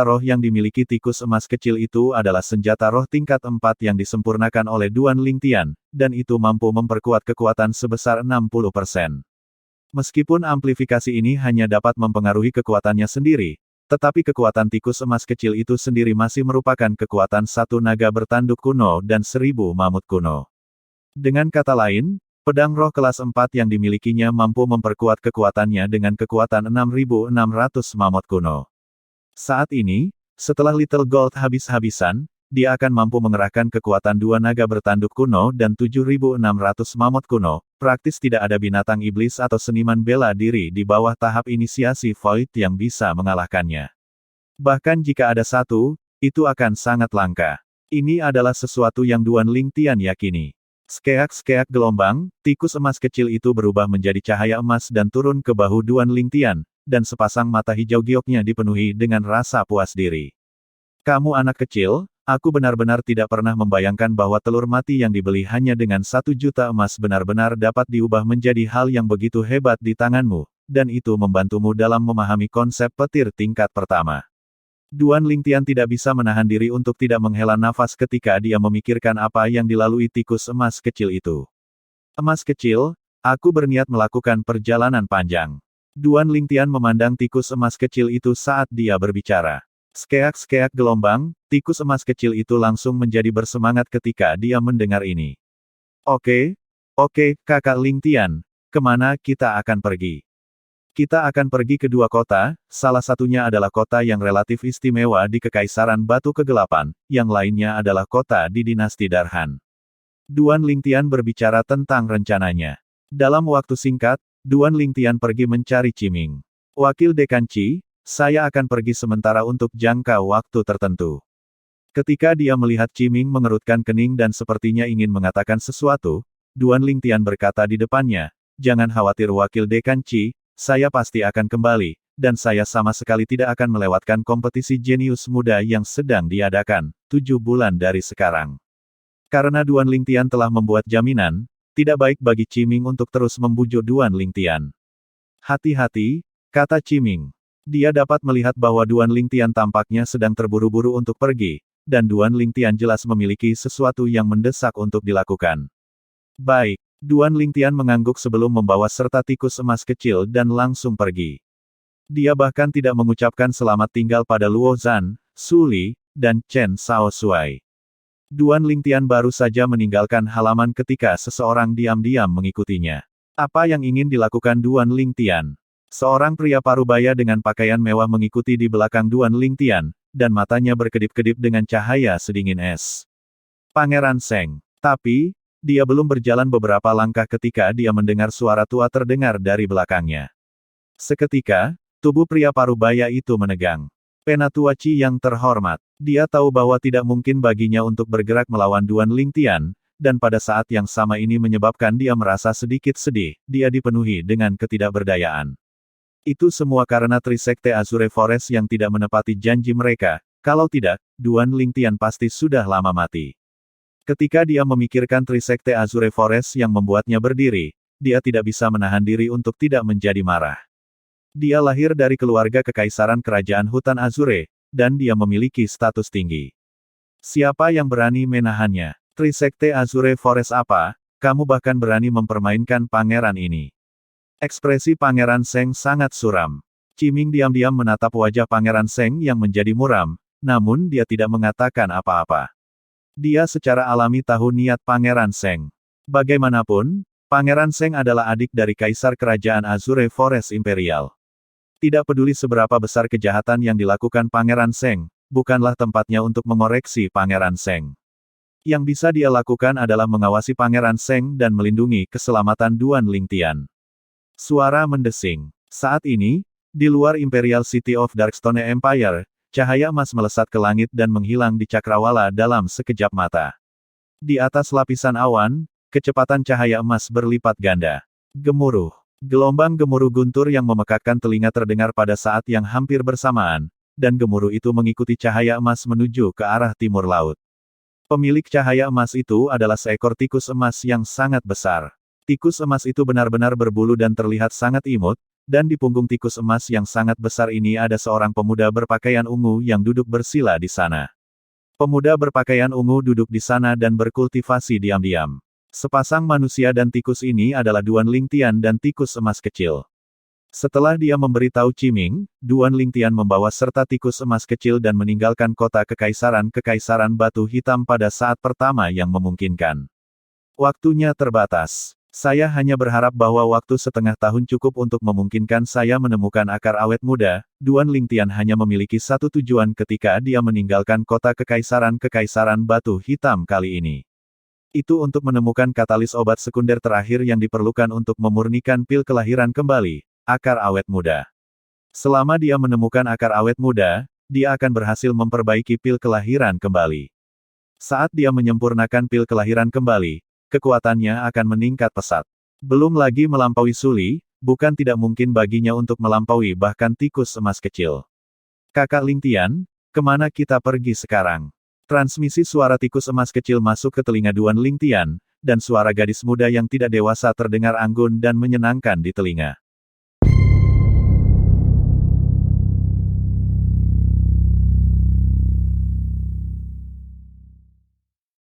roh yang dimiliki tikus emas kecil itu adalah senjata roh tingkat 4 yang disempurnakan oleh Duan Lingtian, dan itu mampu memperkuat kekuatan sebesar 60%. Meskipun amplifikasi ini hanya dapat mempengaruhi kekuatannya sendiri, tetapi kekuatan tikus emas kecil itu sendiri masih merupakan kekuatan satu naga bertanduk kuno dan 1000 mamut kuno. Dengan kata lain, pedang roh kelas 4 yang dimilikinya mampu memperkuat kekuatannya dengan kekuatan 6600 mamut kuno. Saat ini, setelah Little Gold habis-habisan, dia akan mampu mengerahkan kekuatan dua naga bertanduk kuno dan 7600 mamut kuno. Praktis tidak ada binatang iblis atau seniman bela diri di bawah tahap inisiasi Void yang bisa mengalahkannya. Bahkan jika ada satu, itu akan sangat langka. Ini adalah sesuatu yang Duan Lingtian yakini. Skeak-skeak gelombang, tikus emas kecil itu berubah menjadi cahaya emas dan turun ke bahu Duan Lingtian, dan sepasang mata hijau gioknya dipenuhi dengan rasa puas diri. Kamu anak kecil, aku benar-benar tidak pernah membayangkan bahwa telur mati yang dibeli hanya dengan 1 juta emas benar-benar dapat diubah menjadi hal yang begitu hebat di tanganmu, dan itu membantumu dalam memahami konsep petir tingkat pertama. Duan Lingtian tidak bisa menahan diri untuk tidak menghela nafas ketika dia memikirkan apa yang dilalui tikus emas kecil itu. Emas kecil, aku berniat melakukan perjalanan panjang. Duan Lingtian memandang tikus emas kecil itu saat dia berbicara. Skeak-skeak gelombang, tikus emas kecil itu langsung menjadi bersemangat ketika dia mendengar ini. Oke, kakak Lingtian, kemana kita akan pergi? Kita akan pergi ke dua kota, salah satunya adalah kota yang relatif istimewa di Kekaisaran Batu Kegelapan, yang lainnya adalah kota di Dinasti Darhan. Duan Lingtian berbicara tentang rencananya. Dalam waktu singkat, Duan Lingtian pergi mencari Qiming. Wakil Dekan Qi, saya akan pergi sementara untuk jangka waktu tertentu. Ketika dia melihat Qiming mengerutkan kening dan sepertinya ingin mengatakan sesuatu, Duan Lingtian berkata di depannya, jangan khawatir Wakil Dekan Qi, saya pasti akan kembali, dan saya sama sekali tidak akan melewatkan kompetisi jenius muda yang sedang diadakan, 7 bulan dari sekarang. Karena Duan Lingtian telah membuat jaminan, tidak baik bagi Qiming untuk terus membujuk Duan Lingtian. Hati-hati, kata Qiming. Dia dapat melihat bahwa Duan Lingtian tampaknya sedang terburu-buru untuk pergi, dan Duan Lingtian jelas memiliki sesuatu yang mendesak untuk dilakukan. Baik. Duan Lingtian mengangguk sebelum membawa serta tikus emas kecil dan langsung pergi. Dia bahkan tidak mengucapkan selamat tinggal pada Luo Zhan, Su Li, dan Chen Sao Shuai. Duan Lingtian baru saja meninggalkan halaman ketika seseorang diam-diam mengikutinya. Apa yang ingin dilakukan Duan Lingtian? Seorang pria parubaya dengan pakaian mewah mengikuti di belakang Duan Lingtian, dan matanya berkedip-kedip dengan cahaya sedingin es. Pangeran Seng. Tapi, dia belum berjalan beberapa langkah ketika dia mendengar suara tua terdengar dari belakangnya. Seketika, tubuh pria parubaya itu menegang. Penatua Qi yang terhormat. Dia tahu bahwa tidak mungkin baginya untuk bergerak melawan Duan Lingtian, dan pada saat yang sama ini menyebabkan dia merasa sedikit sedih, dia dipenuhi dengan ketidakberdayaan. Itu semua karena Trisekte Azure Forest yang tidak menepati janji mereka, kalau tidak, Duan Lingtian pasti sudah lama mati. Ketika dia memikirkan Trisekte Azure Forest yang membuatnya berdiri, dia tidak bisa menahan diri untuk tidak menjadi marah. Dia lahir dari keluarga kekaisaran kerajaan hutan Azure, dan dia memiliki status tinggi. Siapa yang berani menahannya? Trisekte Azure Forest apa? Kamu bahkan berani mempermainkan pangeran ini. Ekspresi Pangeran Seng sangat suram. Qiming diam-diam menatap wajah Pangeran Seng yang menjadi muram, namun dia tidak mengatakan apa-apa. Dia secara alami tahu niat Pangeran Seng. Bagaimanapun, Pangeran Seng adalah adik dari Kaisar Kerajaan Azure Forest Imperial. Tidak peduli seberapa besar kejahatan yang dilakukan Pangeran Seng, bukanlah tempatnya untuk mengoreksi Pangeran Seng. Yang bisa dia lakukan adalah mengawasi Pangeran Seng dan melindungi keselamatan Duan Lingtian. Suara mendesing. Saat ini, di luar Imperial City of Darkstone Empire, Cahaya emas melesat ke langit dan menghilang di cakrawala dalam sekejap mata. Di atas lapisan awan, kecepatan cahaya emas berlipat ganda. Gemuruh. Gelombang gemuruh guntur yang memekakkan telinga terdengar pada saat yang hampir bersamaan, dan gemuruh itu mengikuti cahaya emas menuju ke arah timur laut. Pemilik cahaya emas itu adalah seekor tikus emas yang sangat besar. Tikus emas itu benar-benar berbulu dan terlihat sangat imut, dan di punggung tikus emas yang sangat besar ini ada seorang pemuda berpakaian ungu yang duduk bersila di sana. Pemuda berpakaian ungu duduk di sana dan berkultivasi diam-diam. Sepasang manusia dan tikus ini adalah Duan Lingtian dan tikus emas kecil. Setelah dia memberitahu Qiming, Duan Lingtian membawa serta tikus emas kecil dan meninggalkan kota kekaisaran batu hitam pada saat pertama yang memungkinkan. Waktunya terbatas. Saya hanya berharap bahwa waktu setengah tahun cukup untuk memungkinkan saya menemukan akar awet muda. Duan Lingtian hanya memiliki satu tujuan ketika dia meninggalkan kota kekaisaran batu hitam kali ini. Itu untuk menemukan katalis obat sekunder terakhir yang diperlukan untuk memurnikan pil kelahiran kembali, akar awet muda. Selama dia menemukan akar awet muda, dia akan berhasil memperbaiki pil kelahiran kembali. Saat dia menyempurnakan pil kelahiran kembali, kekuatannya akan meningkat pesat. Belum lagi melampaui Suli, bukan tidak mungkin baginya untuk melampaui bahkan tikus emas kecil. Kakak Lingtian, kemana kita pergi sekarang? Transmisi suara tikus emas kecil masuk ke telinga Duan Lingtian, dan suara gadis muda yang tidak dewasa terdengar anggun dan menyenangkan di telinga.